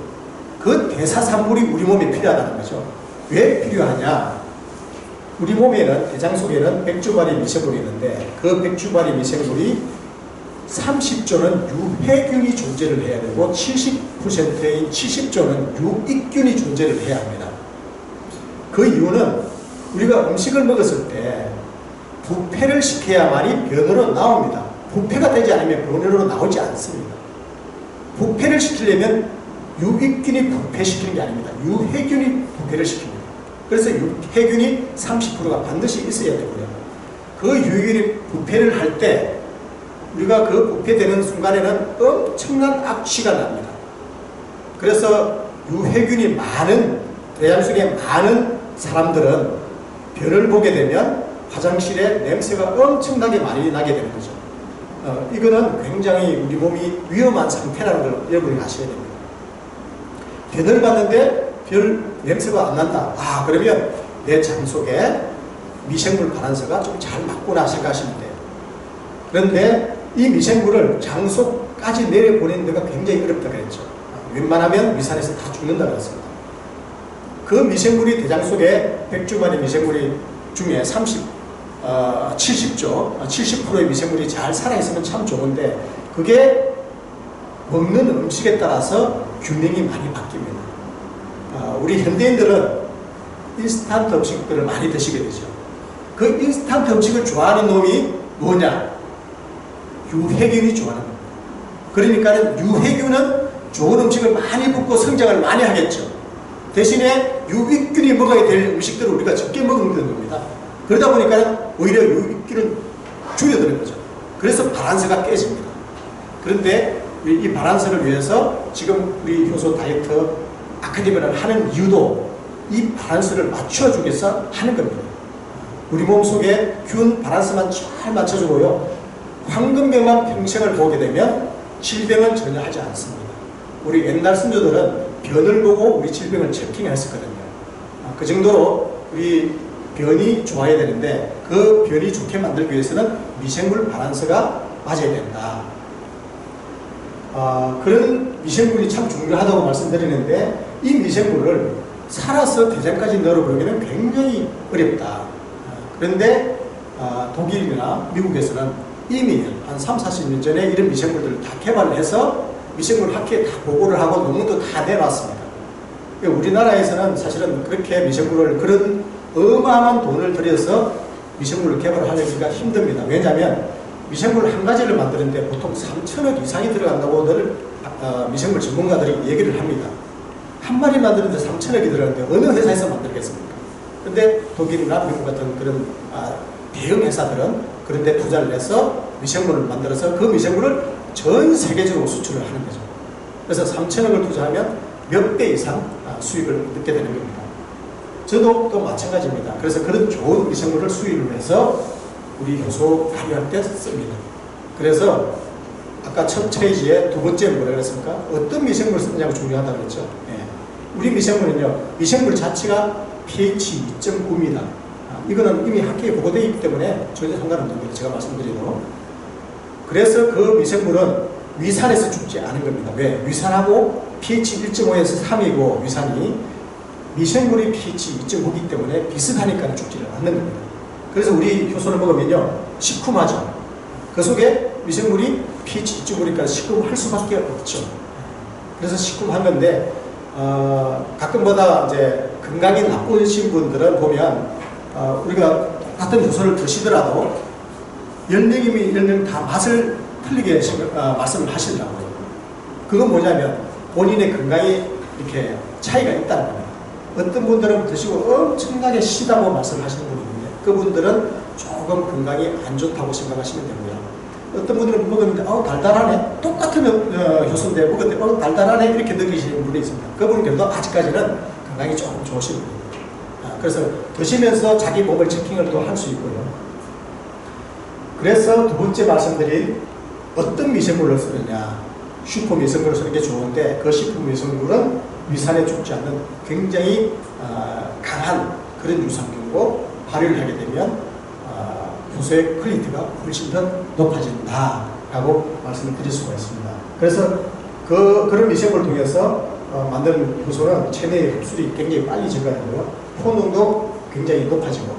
그 대사산물이 우리 몸에 필요하다는 거죠. 왜 필요하냐? 우리 몸에는, 대장 속에는 백주발이 미생물이 있는데 그 백주발이 미생물이 30조는 유해균이 존재를 해야 되고 70%인 70조는 유익균이 존재를 해야 합니다. 그 이유는 우리가 음식을 먹었을 때 부패를 시켜야만이 변으로 나옵니다. 부패가 되지 않으면 변으로 나오지 않습니다. 부패를 시키려면 유익균이 부패시키는 게 아닙니다. 유해균이 부패를 시킵니다. 그래서 유해균이 30%가 반드시 있어야 되고요. 그 유해균이 부패를 할 때 우리가 그 부패되는 순간에는 엄청난 악취가 납니다. 그래서 유해균이 많은, 대장 속에 많은 사람들은 변을 보게 되면 화장실에 냄새가 엄청나게 많이 나게 되는 거죠. 이거는 굉장히 우리 몸이 위험한 상태라는 걸 여러분이 아셔야 됩니다. 변을 봤는데 별 냄새가 안 난다. 아, 그러면 내 장 속에 미생물 발환서가 좀 잘 맞구나 생각하시면 돼요. 그런데 이 미생물을 장 속까지 내려보내는 데가 굉장히 어렵다 그랬죠. 웬만하면 위산에서 다 죽는다 그랬습니다. 그 미생물이 대장 속에 100주만의 미생물이 중에 70%의 미생물이 잘 살아있으면 참 좋은데 그게 먹는 음식에 따라서 균형이 많이 바뀝니다. 우리 현대인들은 인스턴트 음식들을 많이 드시게 되죠. 그 인스턴트 음식을 좋아하는 놈이 뭐냐? 유해균이 좋아하는 겁니다. 그러니까 유해균은 좋은 음식을 많이 먹고 성장을 많이 하겠죠. 대신에 유익균이 먹어야 될 음식들을 우리가 적게 먹는 겁니다. 그러다 보니까 오히려 유익균은 줄여드는 거죠. 그래서 바란스가 깨집니다. 그런데 이 바란스를 위해서 지금 우리 효소 다이어트 아카데미를 하는 이유도 이 바란스를 맞춰주기 위해서 하는 겁니다. 우리 몸속에 균 바란스만 잘 맞춰주고요. 황금병만 평생을 보게 되면 질병은 전혀 하지 않습니다. 우리 옛날 선조들은 변을 보고 우리 질병을 체킹했었거든요. 그 정도로 우리 변이 좋아야 되는데 그 변이 좋게 만들기 위해서는 미생물 바란스가 맞아야 된다. 그런 미생물이 참 중요하다고 말씀드리는데 이 미생물을 살아서 대장까지 넣어보기는 굉장히 어렵다. 그런데 독일이나 미국에서는 이미 한 3, 40년 전에 이런 미생물들을 다 개발을 해서 미생물 학회에 다 보고를 하고 논문도 다 내놨습니다. 우리나라에서는 사실은 그렇게 미생물을 그런 어마어마한 돈을 들여서 미생물을 개발하려니까 힘듭니다. 왜냐하면 미생물 한 가지를 만드는데 보통 3천억 이상이 들어간다고들 미생물 전문가들이 얘기를 합니다. 한 마리 만드는데 3천억이 들어가는데 어느 회사에서 만들겠습니까? 근데 독일이나 미국 같은 그런 대형 회사들은 그런 데 투자를 해서 미생물을 만들어서 그 미생물을 전 세계적으로 수출을 하는 거죠. 그래서 3천억을 투자하면 몇 배 이상 수익을 얻게 되는 겁니다. 저도 또 마찬가지입니다. 그래서 그런 좋은 미생물을 수입을 해서 우리 효소 발효할 때 씁니다. 그래서 아까 첫 페이지에 두 번째 뭐라 그랬습니까? 어떤 미생물을 쓰느냐가 중요하다고 그랬죠. 예. 우리 미생물은요, 미생물 자체가 pH 2.9입니다. 이거는 이미 학회에 보고되어 있기 때문에 전혀 상관없는 거예요. 제가 말씀드리도록. 그래서 그 미생물은 위산에서 죽지 않은 겁니다. 왜? 위산하고 pH 1.5에서 3이고 위산이 미생물이 pH 2.9이기 때문에 비슷하니까 죽지를 않는 겁니다. 그래서 우리 효소를 먹으면요, 시큼하죠. 그 속에 미생물이 pH 2.5니까 시큼할 수밖에 없죠. 그래서 시큼한 건데, 가끔마다 이제 건강이 나쁘신 분들은 보면, 우리가 같은 효소를 드시더라도 10명이면 10명 다 맛을 틀리게 말씀을 하시더라고요. 그건 뭐냐면 본인의 건강에 이렇게 차이가 있다는 겁니다. 어떤 분들은 드시고 엄청나게 시다고 말씀을 하시는 분이 있는데 그분들은 조금 건강이 안 좋다고 생각하시면 되고요. 어떤 분들은 먹었는데 달달하네, 똑같은 효소인데 먹었는데 달달하네 이렇게 느끼시는 분이 있습니다. 그분들도 아직까지는 건강이 조금 좋으신 분입니다. 그래서 드시면서 자기 몸을 체킹을 또 할 수 있고요. 그래서 두 번째 말씀드린 어떤 미생물을 쓰느냐, 슈퍼 미생물을 쓰는 게 좋은데 그 슈퍼 미생물은 위산에 죽지 않는 굉장히 강한 그런 유산균이고 발효를 하게 되면 효소의 퀄리티가 훨씬 더 높아진다라고 말씀을 드릴 수가 있습니다. 그래서 그런 미생물을 통해서 만드는 효소는 체내의 흡수율이 굉장히 빨리 증가하고요. 효능도 굉장히 높아지고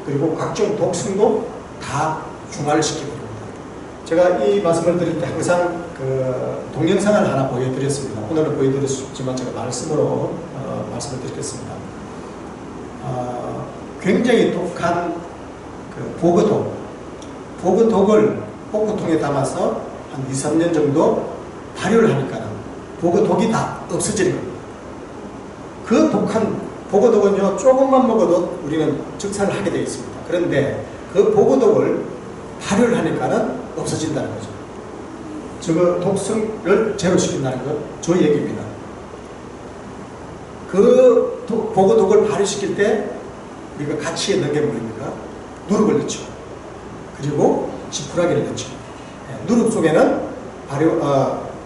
그리고 각종 독성도 다 중화를 시켜버립니다. 제가 이 말씀을 드릴 때 항상 그 동영상을 하나 보여드렸습니다. 오늘은 보여드릴 수 없지만 제가 말씀으로 말씀을 드리겠습니다. 굉장히 독한 그 보그독을 보그통에 담아서 한 2, 3년 정도 발효를 하니까 보그독이 다 없어지는 겁니다. 그 독한 보그독은요, 조금만 먹어도 우리는 적산을 하게 되어 있습니다. 그런데 그 보그독을 발효를 하니까는 없어진다는 거죠. 저 독성을 제로시킨다는 거, 저 얘기입니다. 그 보그독을 발효시킬 때 우리가 같이 넣은 게 뭐입니까? 누룩을 넣죠. 그리고 지푸라기를 넣죠. 누룩 속에는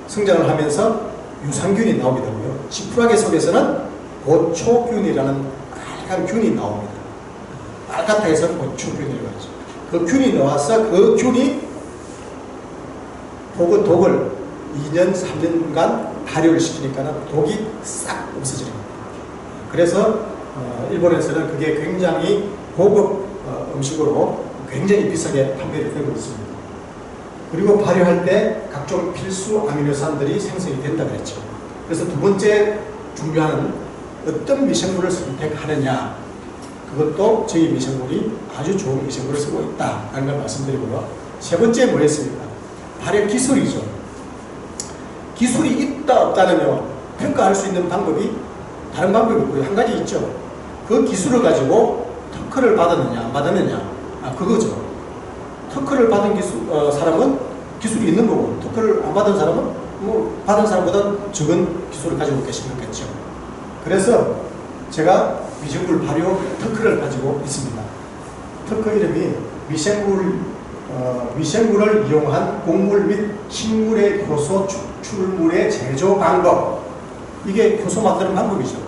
성장을 하면서 유산균이 나오기도하고요. 지푸라기 속에서는 보초균이라는 빨간 균이 나옵니다. 빨갛다 해서 보초균이라고 하죠. 그 균이 나와서 그 균이 독을 2년, 3년간 발효를 시키니까 독이 싹 없어지는 겁니다. 그래서 일본에서는 그게 굉장히 고급 음식으로 굉장히 비싸게 판매를 되고 있습니다. 그리고 발효할 때 각종 필수 아미노산들이 생성이 된다 그랬죠. 그래서 두 번째 중요한 어떤 미생물을 선택하느냐, 그것도 저희 미생물이 아주 좋은 미생물을 쓰고 있다라는 걸 말씀드리고요. 세 번째 뭐였습니까? 발효 기술이죠. 기술이 있다 없다는요, 평가할 수 있는 방법이 다른 방법이 있고요. 한 가지 있죠. 그 기술을 가지고 특허를 받았느냐 안 받았느냐, 그거죠. 특허를 받은 사람은 기술이 있는 거고, 특허를 안 받은 사람은 뭐 받은 사람보다 적은 기술을 가지고 계시는 거겠죠. 그래서 제가 미생물 발효 특허를 가지고 있습니다. 특허 이름이 미생물을 이용한 곡물 및 식물의 효소 추출물의 제조 방법. 이게 효소 만드는 방법이죠.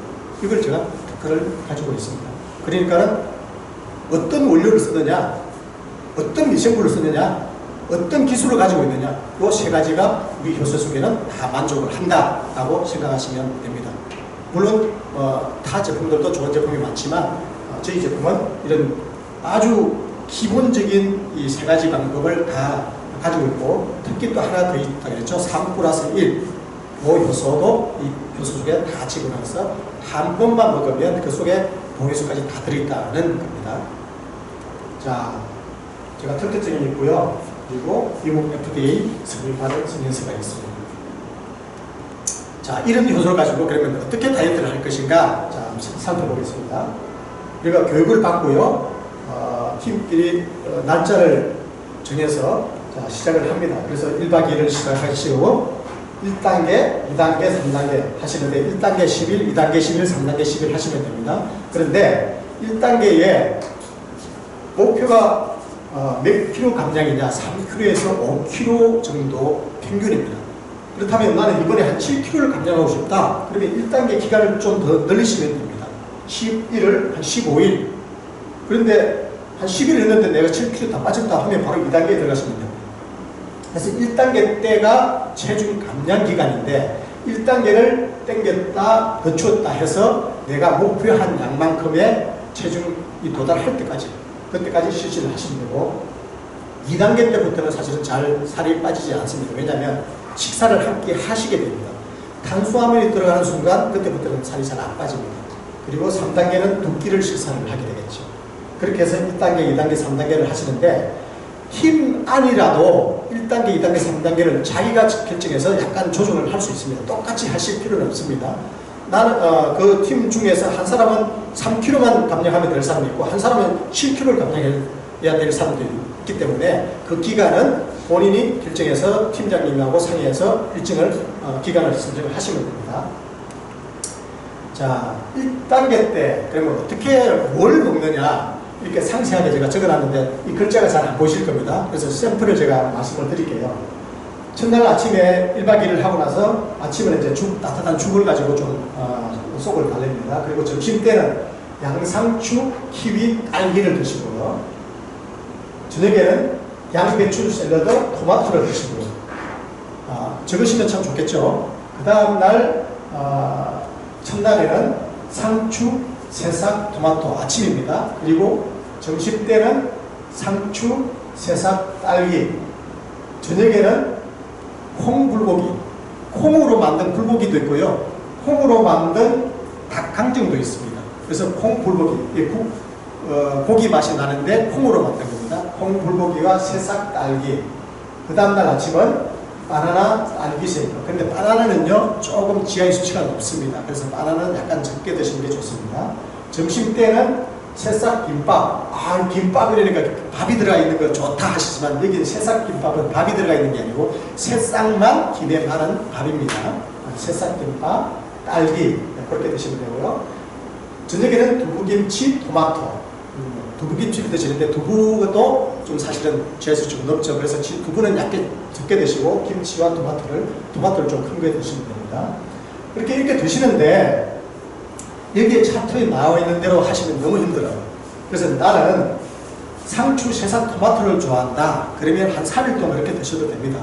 이걸 제가 특허를 가지고 있습니다. 그러니까는 어떤 원료를 쓰느냐, 어떤 미생물을 쓰느냐, 어떤 기술을 가지고 있느냐, 이 세 가지가 우리 효소 속에는 다 만족을 한다라고 생각하시면 됩니다. 물론 타 제품들도 좋은 제품이 많지만 저희 제품은 이런 아주 기본적인 이 세 가지 방법을 다 가지고 있고, 특히 또 하나 더 있다 그랬죠. 3+1 그 효소도 이 효소 속에 다 집어넣어서 한 번만 먹으면 그 속에 동효소까지 다 들어있다는 겁니다. 자, 제가 특허증이 있고요. 그리고 미국 FDA 승인받은 승인서가 있습니다. 자, 이런 효소를 가지고 그러면 어떻게 다이어트를 할 것인가? 자, 한번 살펴보겠습니다. 우리가 교육을 받고요. 팀끼리 날짜를 정해서 자, 시작을 합니다. 그래서 1박 2일을 시작하시고 1단계, 2단계, 3단계 하시는데 1단계 10일, 2단계 10일, 3단계 10일 하시면 됩니다. 그런데 1단계에 목표가 몇 킬로 감량이냐? 3kg에서 5kg 정도 평균입니다. 그렇다면 나는 이번에 한 7kg를 감량하고 싶다. 그러면 1단계 기간을 좀 더 늘리시면 됩니다. 11을 한 15일. 그런데 한 10일 했는데 내가 7kg 다 빠졌다 하면 바로 2단계에 들어가시면 됩니다. 그래서 1단계 때가 체중 감량 기간인데 1단계를 땡겼다, 늦췄다 해서 내가 목표한 양만큼의 체중이 도달할 때까지, 그때까지 실시를 하시면 되고, 2단계 때부터는 사실은 잘 살이 빠지지 않습니다. 왜냐하면 식사를 함께 하시게 됩니다. 탄수화물이 들어가는 순간 그때부터는 살이 잘 안 빠집니다. 그리고 3단계는 2끼를 식사를 하게 되겠죠. 그렇게 해서 1단계, 2단계, 3단계를 하시는데 팀 안이라도 1단계, 2단계, 3단계를 자기가 결정해서 약간 조정을 할 수 있습니다. 똑같이 하실 필요는 없습니다. 나는 그 팀 중에서 한 사람은 3kg만 감량하면 될 사람이 있고 한 사람은 7kg를 감량해야 될 사람도 있기 때문에 그 기간은 본인이 결정해서 팀장님하고 상의해서 일정을 기간을 선정을 하시면 됩니다. 자, 1단계 때 그러면 어떻게 뭘 먹느냐 이렇게 상세하게 제가 적어놨는데 이 글자가 잘 안 보이실 겁니다. 그래서 샘플을 제가 말씀을 드릴게요. 첫날 아침에 1박 2일을 하고 나서 아침에는 이제 따뜻한 죽을 가지고 좀 속을 달랩니다. 그리고 점심 때는 양상추, 키위, 딸기를 드시고요. 저녁에는 양배추, 샐러드, 토마토를 드시고요. 적으시면 참 좋겠죠. 그 다음 날 첫날에는 상추, 새싹, 토마토 아침입니다. 그리고 점심 때는 상추, 새싹, 딸기. 저녁에는 콩불고기, 콩으로 만든 불고기도 있고요. 콩으로 만든 닭강정도 있습니다. 그래서 콩불고기, 고기 맛이 나는데 콩으로 만든 겁니다. 콩불고기와 새싹, 딸기. 그 다음날 아침은 바나나, 딸기세이크. 그런데 바나나는요 조금 GI 수치가 높습니다. 그래서 바나나는 약간 적게 드시는 게 좋습니다. 점심 때는 새싹 김밥. 김밥이라니까 밥이 들어가 있는 거 좋다 하시지만 여기는 새싹 김밥은 밥이 들어가 있는 게 아니고 새싹만 김에 바른 밥입니다. 새싹 김밥, 딸기 그렇게 드시면 되고요. 저녁에는 두부김치, 토마토. 두부김치를 드시는데 두부도 좀 사실은 GI수 좀 높죠. 그래서 두부는 약간 적게 드시고 김치와 토마토를 좀 큰 거 드시면 됩니다. 이렇게 드시는데 여기에 차트에 나와 있는 대로 하시면 너무 힘들어요. 그래서 나는 상추, 새싹, 토마토를 좋아한다. 그러면 한 3일 동안 이렇게 드셔도 됩니다.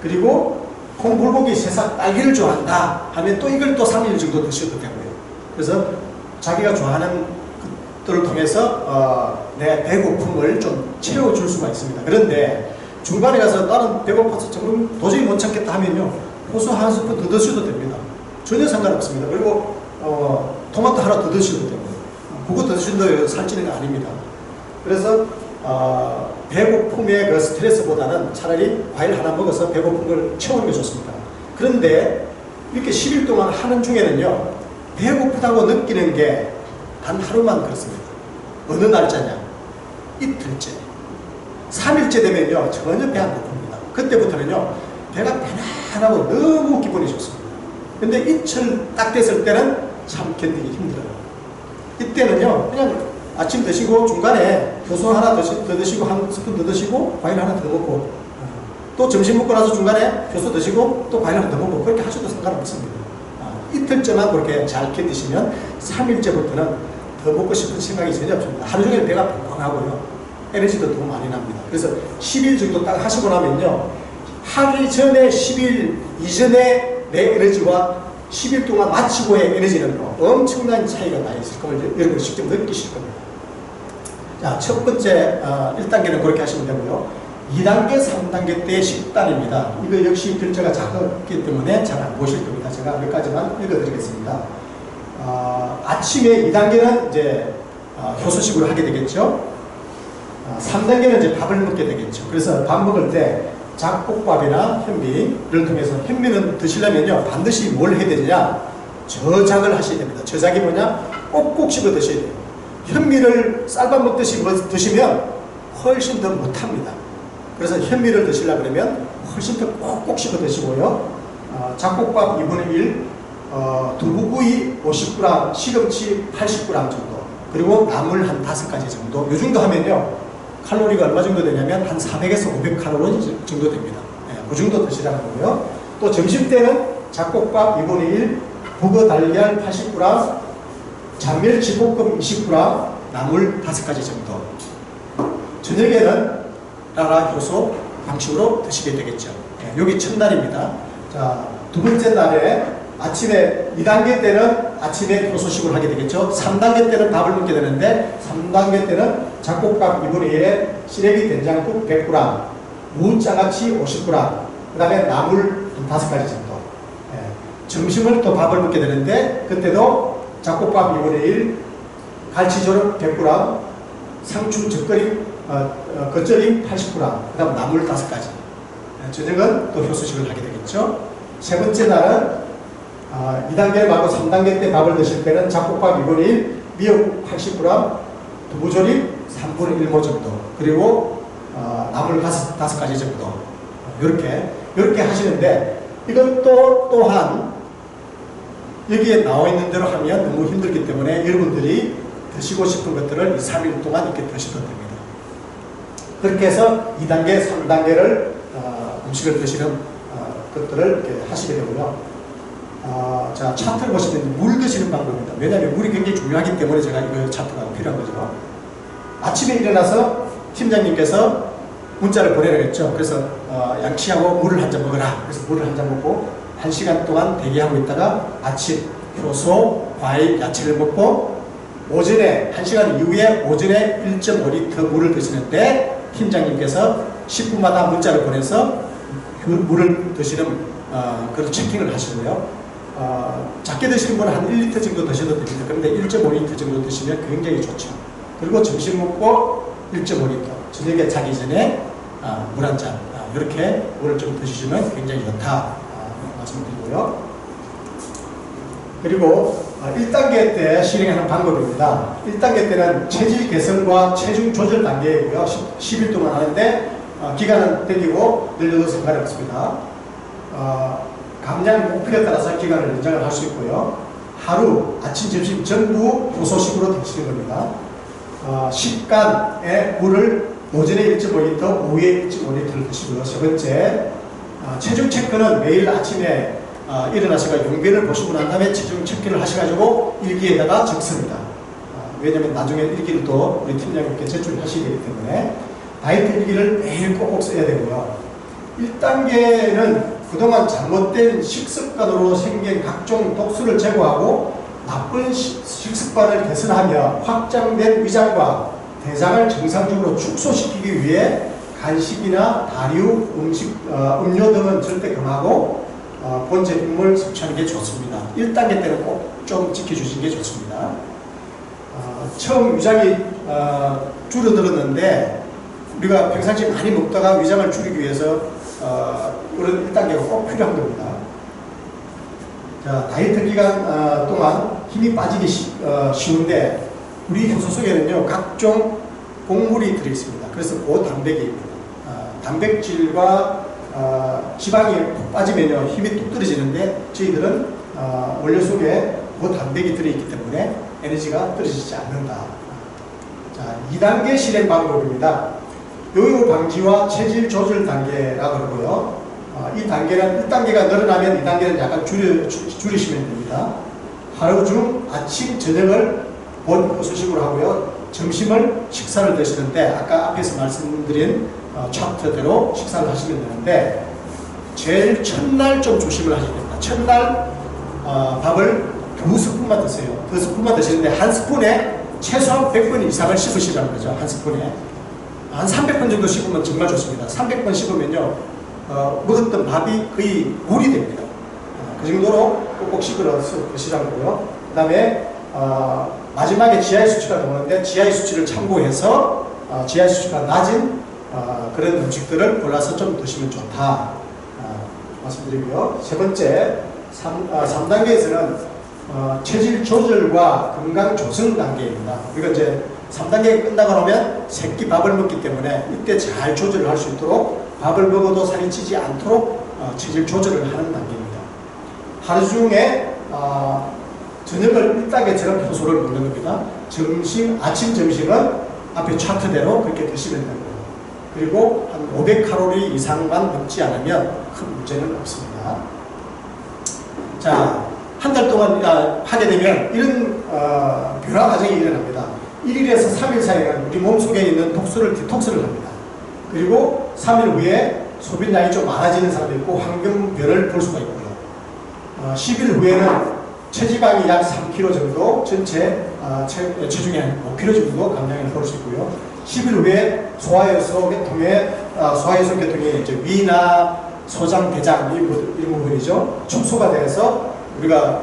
그리고 콩불고기, 새싹, 딸기를 좋아한다 하면 또 이걸 또 3일 정도 드셔도 되고요. 그래서 자기가 좋아하는 것들을 통해서 내 배고픔을 좀 채워줄 수가 있습니다. 그런데 중간에 가서 나는 배고파서 정말 도저히 못 참겠다 하면요 효소 한 스푼 더 드셔도 됩니다. 전혀 상관없습니다. 그리고 토마토 하나 더 드셔도 되고요. 그거 드신다고 살찌는 거 아닙니다. 그래서 배고픔의 그 스트레스보다는 차라리 과일 하나 먹어서 배고픈 걸 채우는 게 좋습니다. 그런데 이렇게 10일 동안 하는 중에는요, 배고프다고 느끼는 게 단 하루만 그렇습니다. 어느 날짜냐? 이틀째. 3일째 되면요, 전혀 배 안 고픕니다. 그때부터는요, 배가 편안하고 너무 기분이 좋습니다. 근데 이틀 딱 됐을 때는 참 견디기 힘들어요. 이때는요, 그냥 아침 드시고 중간에 효소 하나 더 드시고 한 스푼 더 드시고 과일 하나 더 먹고 또 점심 먹고 나서 중간에 효소 드시고 또 과일 하나 더 먹고 그렇게 하셔도 상관없습니다. 이틀째만 그렇게 잘 견디시면 3일째부터는 더 먹고 싶은 생각이 전혀 없습니다. 하루 종일 배가 펑펑하고요. 에너지도 더 많이 납니다. 그래서 10일 정도 딱 하시고 나면요, 하기 전에 10일 이전에 내 에너지와 10일 동안 마치고의 에너지는 엄청난 차이가 나 있을 걸 여러분이 직접 느끼실 겁니다. 자, 첫 번째 1단계는 그렇게 하시면 되고요. 2단계, 3단계 때 식단입니다. 이거 역시 글자가 작기 때문에 잘 안 보실 겁니다. 제가 몇 가지만 읽어드리겠습니다. 아침에 2단계는 이제 효소식으로 하게 되겠죠. 3단계는 이제 밥을 먹게 되겠죠. 그래서 밥 먹을 때 잡곡밥이나 현미를 통해서, 현미는 드시려면요, 반드시 뭘 해야 되느냐? 저작을 하셔야 됩니다. 저작이 뭐냐? 꼭꼭 씹어 드셔야 돼요. 현미를 쌀밥 먹듯이 드시면 훨씬 더 못합니다. 그래서 현미를 드시려고 그러면 훨씬 더 꼭꼭 씹어 드시고요. 잡곡밥 2분의 1, 두부구이 50g, 시금치 80g 정도, 그리고 나물 한 5가지 정도. 이 정도 하면요, 칼로리가 얼마 정도 되냐면 한 400에서 500칼로리 정도 됩니다. 그 정도 드시라는 거고요. 또 점심 때는 잡곡밥 2분의 1, 북어 달걀 80g, 잔멸치 볶음 20g, 나물 5가지 정도. 저녁에는 라라 효소 방식으로 드시게 되겠죠. 여기 첫날입니다. 자, 두 번째 날에 아침에 2단계 때는 아침에 효소식을 하게 되겠죠. 3단계 때는 밥을 먹게 되는데 3단계 때는 잡곡밥 2분의 1에 시래기 된장국 100g, 무장아찌 50g, 그 다음에 나물 5가지 정도. 점심을 또 밥을 먹게 되는데 그때도 잡곡밥 2분의 1, 갈치조림 100g, 상추 겉절임 80g, 그 다음 나물 5가지. 저녁은 또 효소식을 하게 되겠죠. 세 번째 날은 2단계 말고 3단계 때 밥을 드실 때는 잡곡밥 2분의 1, 미역국 80g, 두부조림 3분의 1모 정도, 그리고 나물 5가지 정도. 이렇게 하시는데, 이것도 또한 여기에 나와 있는 대로 하면 너무 힘들기 때문에 여러분들이 드시고 싶은 것들을 2, 3일 동안 이렇게 드시면 됩니다. 그렇게 해서 2단계, 3단계를 음식을 드시는 것들을 이렇게 하시게 되고요. 자, 차트를 보시면 물 드시는 방법입니다. 왜냐하면 물이 굉장히 중요하기 때문에 제가 이거 차트가 필요한 거죠. 아침에 일어나서 팀장님께서 문자를 보내라겠죠. 그래서 양치하고 물을 한 잔 먹어라. 그래서 물을 한 잔 먹고 1시간 동안 대기하고 있다가 아침 효소, 과일, 야채를 먹고 오전에 1시간 이후에 오전에 1.5리터 물을 드시는데 팀장님께서 10분마다 문자를 보내서 그 물을 드시는 그런 체킹을 하시고요. 작게 드시는 분은 한 1리터 정도 드셔도 됩니다. 그런데 1.5리터 정도 드시면 굉장히 좋죠. 그리고 점심 먹고 1.5리터, 저녁에 자기 전에 물 한 잔, 이렇게 물을 좀 드시면 굉장히 좋다 말씀드리고요. 그리고 1단계 때 실행하는 방법입니다. 1단계 때는 체질 개선과 체중 조절 단계이고요. 10일 동안 하는데 기간은 땡기고 늘려도 상관이 없습니다. 감량 목표에 따라서 기간을 연장을 할 수 있고요. 하루, 아침, 점심 전부 효소식으로 드시는 겁니다. 식간에 물을 오전에 1.5리터, 오후에 1.5리터를 드시고요. 세 번째, 체중 체크는 매일 아침에 일어나셔서 용변을 보시고 난 다음에 체중 체크를 하셔가지고 일기에다가 적습니다. 왜냐하면 나중에 일기를 또 우리 팀장님께 제출하시기 때문에 다이어트 일기를 매일 꼭 써야 되고요. 1단계는 그동안 잘못된 식습관으로 생긴 각종 독소를 제거하고 나쁜 식습관을 개선하며 확장된 위장과 대장을 정상적으로 축소시키기 위해 간식이나 다류, 음료 등은 절대 금하고 본제 음물 섭취하는 게 좋습니다. 1단계 때는 꼭 좀 지켜주시는 게 좋습니다. 처음 위장이 줄어들었는데 우리가 평상시에 많이 먹다가 위장을 줄이기 위해서 이런 1단계가 꼭 필요한 겁니다. 자, 다이어트 기간 동안 힘이 빠지기 쉬운데 우리 효소 속에는요 각종 곡물이 들어있습니다. 그래서 고단백입니다. 단백질과 지방이 푹 빠지면요 힘이 뚝 떨어지는데 저희들은 원료 속에 고단백이 들어있기 때문에 에너지가 떨어지지 않는다. 자, 2단계 실행 방법입니다. 요요 방지와 체질 조절 단계라고 그러고요. 이 단계는 1단계가 늘어나면 2단계는 약간 줄이시면 됩니다. 하루 중 아침, 저녁을 본효소식으로 하고요. 점심을 식사를 드시는데 아까 앞에서 말씀드린 차트대로 식사를 하시면 되는데 제일 첫날 좀 조심을 하셔야 됩니다. 첫날 밥을 2스푼만 드세요. 2스푼만 드시는데 한 스푼에 최소한 100번 이상을 씹으시라는 거죠. 한 스푼에. 한 300번 정도 씹으면 정말 좋습니다. 300번 씹으면요 먹었던 밥이 거의 물이 됩니다. 그 정도로 꼭꼭 씹어서 드시라고요. 그 다음에 마지막에 GI 수치가 나오는데 GI 수치를 참고해서 GI 수치가 낮은 그런 음식들을 골라서 좀 드시면 좋다 말씀드리고요. 세 번째 3단계에서는 체질 조절과 건강 조성 단계입니다. 우리가 이제 3단계 끝나고 나면 새끼 밥을 먹기 때문에 이때 잘 조절을 할 수 있도록 밥을 먹어도 살이 찌지 않도록 체질 조절을 하는 단계입니다. 하루 중에 저녁을 1단계처럼 효소를 먹는 겁니다. 아침, 점심은 앞에 차트대로 그렇게 드시면 됩니다. 그리고 한 500칼로리 이상만 먹지 않으면 큰 문제는 없습니다. 자, 한 달 동안 하게 되면 이런 변화 과정이 일어납니다. 1일에서 3일 사이에는 우리 몸속에 있는 독소를 디톡스를 합니다. 그리고 3일 후에 소비량이 좀 많아지는 사람이 있고 환경변을 볼 수가 있고요. 10일 후에는 체지방이 약 3kg 정도, 전체 체중이 한 5kg 정도 감량을 볼 수 있고요. 10일 후에 소화효소 계통에 이제 위나 소장, 대장 이런 부분이죠. 축소가 돼서 우리가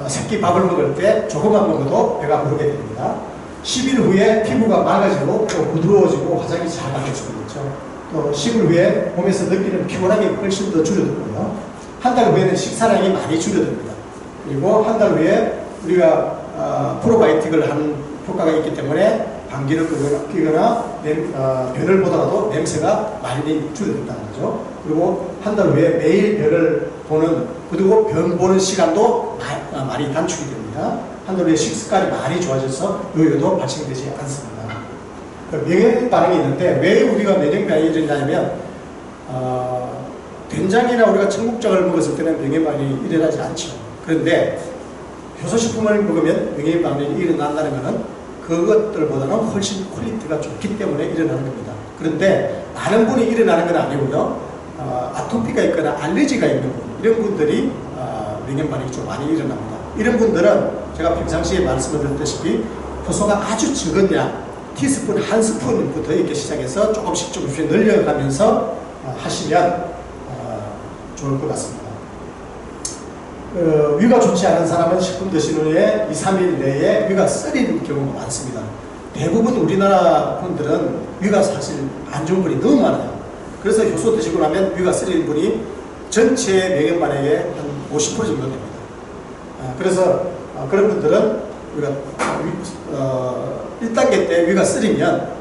새끼 밥을 먹을 때 조금만 먹어도 배가 부르게 됩니다. 10일 후에 피부가 맑아지고 또 부드러워지고 화장이 잘 나올 수가 있죠. 또 10일 후에 몸에서 느끼는 피곤함이 훨씬 더 줄어들고요. 한 달 후에는 식사량이 많이 줄어듭니다. 그리고 한 달 후에 우리가 프로바이오틱을 하는 효과가 있기 때문에 방귀를 뀌거나 변을 보더라도 냄새가 많이 줄어든다는 거죠. 그리고 한 달 후에 매일 변을 보는, 그리고 변 보는 시간도 많이 단축이 됩니다. 한 달 후에 식습관이 많이 좋아져서 요요도 발생되지 않습니다. 면역 반응이 있는데 왜 우리가 면역 반응이 일어나냐면 된장이나 우리가 청국장을 먹었을 때는 면역 반응이 일어나지 않죠. 그런데 효소식품을 먹으면 면역 반응이 일어난다는 것은 그것들보다는 훨씬 퀄리티가 좋기 때문에 일어나는 겁니다. 그런데 많은 분이 일어나는 건 아니고요. 아토피가 있거나 알레르기가 있는 분, 이런 분들이 면역 반응이 좀 많이 일어납니다. 이런 분들은 제가 평상시에 말씀을 드렸다시피 효소가 아주 적은 양, 티스푼 한 스푼부터 이렇게 시작해서 조금씩 늘려가면서 하시면 좋을 것 같습니다. 위가 좋지 않은 사람은 식품 드신 후에 2, 3일 내에 위가 쓰리는 경우가 많습니다. 대부분 우리나라 분들은 위가 사실 안 좋은 분이 너무 많아요. 그래서 효소 드시고 나면 위가 쓰리는 분이 전체 면역반응의 한 50% 정도 됩니다. 그래서 그런 분들은 우리가 1단계 때 위가 쓰리면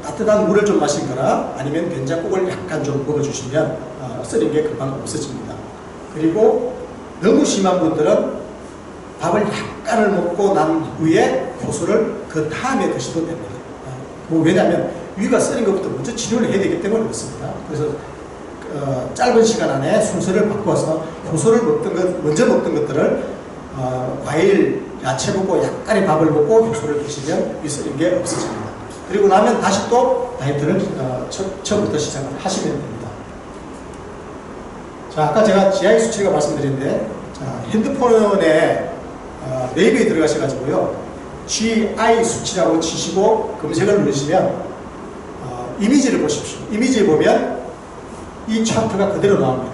따뜻한 물을 좀 마시거나 아니면 된장국을 약간 좀 먹어주시면 쓰린 게 금방 없어집니다. 그리고 너무 심한 분들은 밥을 약간을 먹고 난 후에 효소를 그 다음에 드셔도 됩니다. 왜냐하면 위가 쓰린 것부터 먼저 치료를 해야 되기 때문에 그렇습니다. 그래서 짧은 시간 안에 순서를 바꿔서 효소를 먼저 먹던 것들을 과일, 야채 먹고 약간의 밥을 먹고 효소를 드시면 위 쓰린 게 없어집니다. 그리고 나면 다시 또 다이어트를 처음부터 시작을 하시면 됩니다. 자, 아까 제가 GI 수치가 말씀드렸는데, 핸드폰에 네이버에 들어가셔가지고요, GI 수치라고 치시고 검색을 누르시면 이미지를 보십시오. 이미지에 보면 이 차트가 그대로 나옵니다.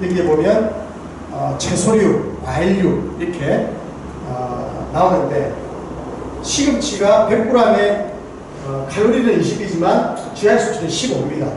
여기에 보면 채소류, 과일류 이렇게 나오는데 시금치가 100g에 칼로리는 20이지만 GI 수치는 15입니다.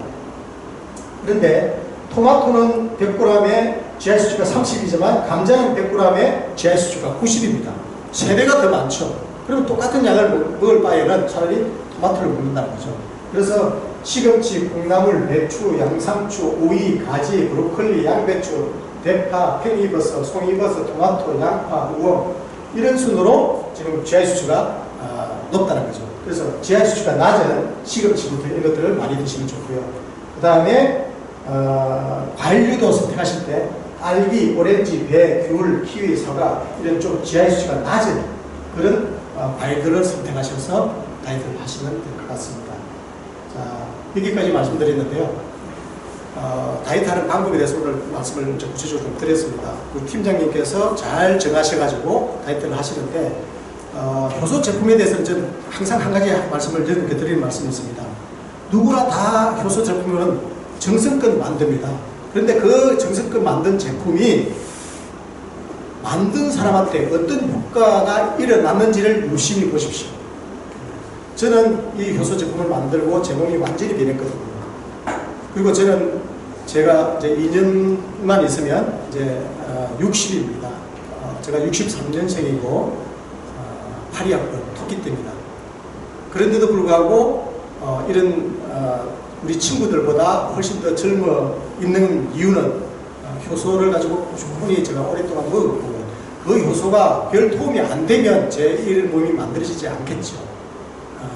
그런데 토마토는 100g에 GI 수치가 30이지만 감자는 100g에 GI 수치가 90입니다. 3배가 더 많죠. 그러면 똑같은 양을 먹을 바에는 차라리 토마토를 먹는다는 거죠. 그래서 시금치, 콩나물, 배추, 양상추, 오이, 가지, 브로콜리, 양배추, 대파, 팽이버섯, 송이버섯, 토마토, 양파, 우엉 이런 순으로 지금 GI 수치가 높다는 거죠. 그래서 GI 수치가 낮은 시금치부터 이런 것들을 많이 드시면 좋고요. 그 다음에 과일류도 선택하실 때 딸기, 오렌지, 배, 귤, 키위, 사과 이런 좀 GI 수치가 낮은 그런 과일들을 선택하셔서 다이어트를 하시면 될 것 같습니다. 자, 여기까지 말씀드렸는데요. 다이어트하는 방법에 대해서 오늘 말씀을 구체적으로 좀 드렸습니다. 우리 팀장님께서 잘 정하셔가지고 다이어트를 하시는데 효소 제품에 대해서는 저는 항상 한 가지 말씀을 여러분께 드리는 말씀이 있습니다. 누구나 다 효소 제품은 정성껏 만듭니다. 그런데 그 정성껏 만든 제품이 만든 사람한테 어떤 효과가 일어났는지를 유심히 보십시오. 저는 이 효소 제품을 만들고 제 몸이 완전히 변했거든요. 그리고 제가 이제 2년만 있으면 이제 60입니다. 제가 63년생이고 82학번 토끼띠입니다. 그런데도 불구하고 이런 우리 친구들보다 훨씬 더 젊어 있는 이유는 효소를 가지고 충분히 제가 오랫동안 먹었고 그 효소가 별 도움이 안 되면 제 이런 몸이 만들어지지 않겠죠.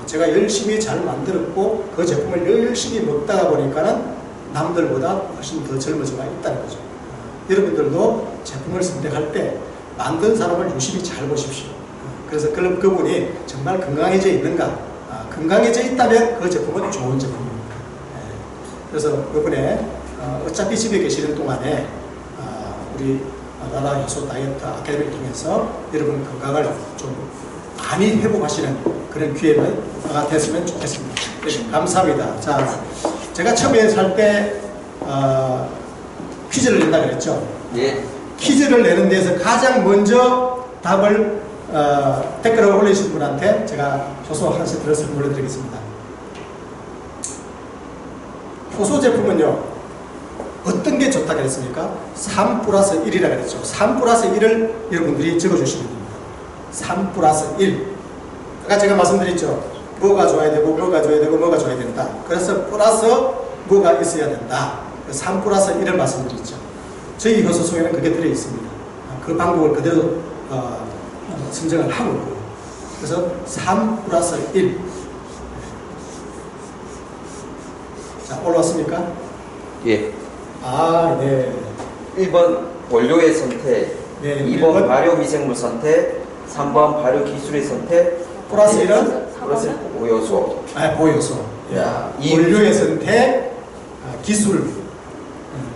제가 열심히 잘 만들었고 그 제품을 열심히 먹다가 보니까는 남들보다 훨씬 더 젊어져가 있다는 거죠. 여러분들도 제품을 선택할 때 만든 사람을 유심히 잘 보십시오. 그래서 그분이 정말 건강해져 있는가? 건강해져 있다면 그 제품은 좋은 제품입니다. 그래서 이번에 어차피 집에 계시는 동안에 우리 나라 효소 다이어트 아카데미를 통해서 여러분 건강을 좀 많이 회복하시는 그런 기회가 됐으면 좋겠습니다. 네, 감사합니다. 자, 제가 처음에 살 때 퀴즈를 낸다 그랬죠? 예. 퀴즈를 내는 데서 가장 먼저 답을 댓글을 올리신 분한테 제가 효소 하나씩 들어서 보여드리겠습니다. 효소 제품은요 어떤 게 좋다 그랬습니까? 3 플러스 1이라 그랬죠. 3 플러스 1을 여러분들이 적어주시면 됩니다. 3 플러스 1. 아까 제가 말씀드렸죠. 뭐가 좋아야 되고 뭐가 좋아야 되고 뭐가 좋아야 된다. 그래서 플러스 뭐가 있어야 된다. 3 플러스 1을 말씀드렸죠. 저희 효소 속에는 그게 들어있습니다. 그 방법을 그대로 선정을 하고 있고요. 그래서 3 플러스 1. 자, 올라왔습니까? 예. 아, 네. 1번 원료의 선택, 네, 2번 발효 미생물 선택, 3번 발효 기술의 선택, 플러스 1은? 플러스 보효소. 보효소. 야, 원료의 선택, 기술,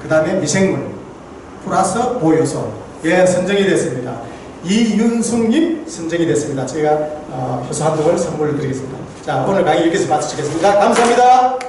그 다음에 미생물, 플러스 보효소. 예, 선정이 됐습니다. 이윤숙님 선정이 됐습니다. 제가 효소 한 통을 선물을 드리겠습니다. 자, 오늘 강의 여기서 마치겠습니다. 감사합니다.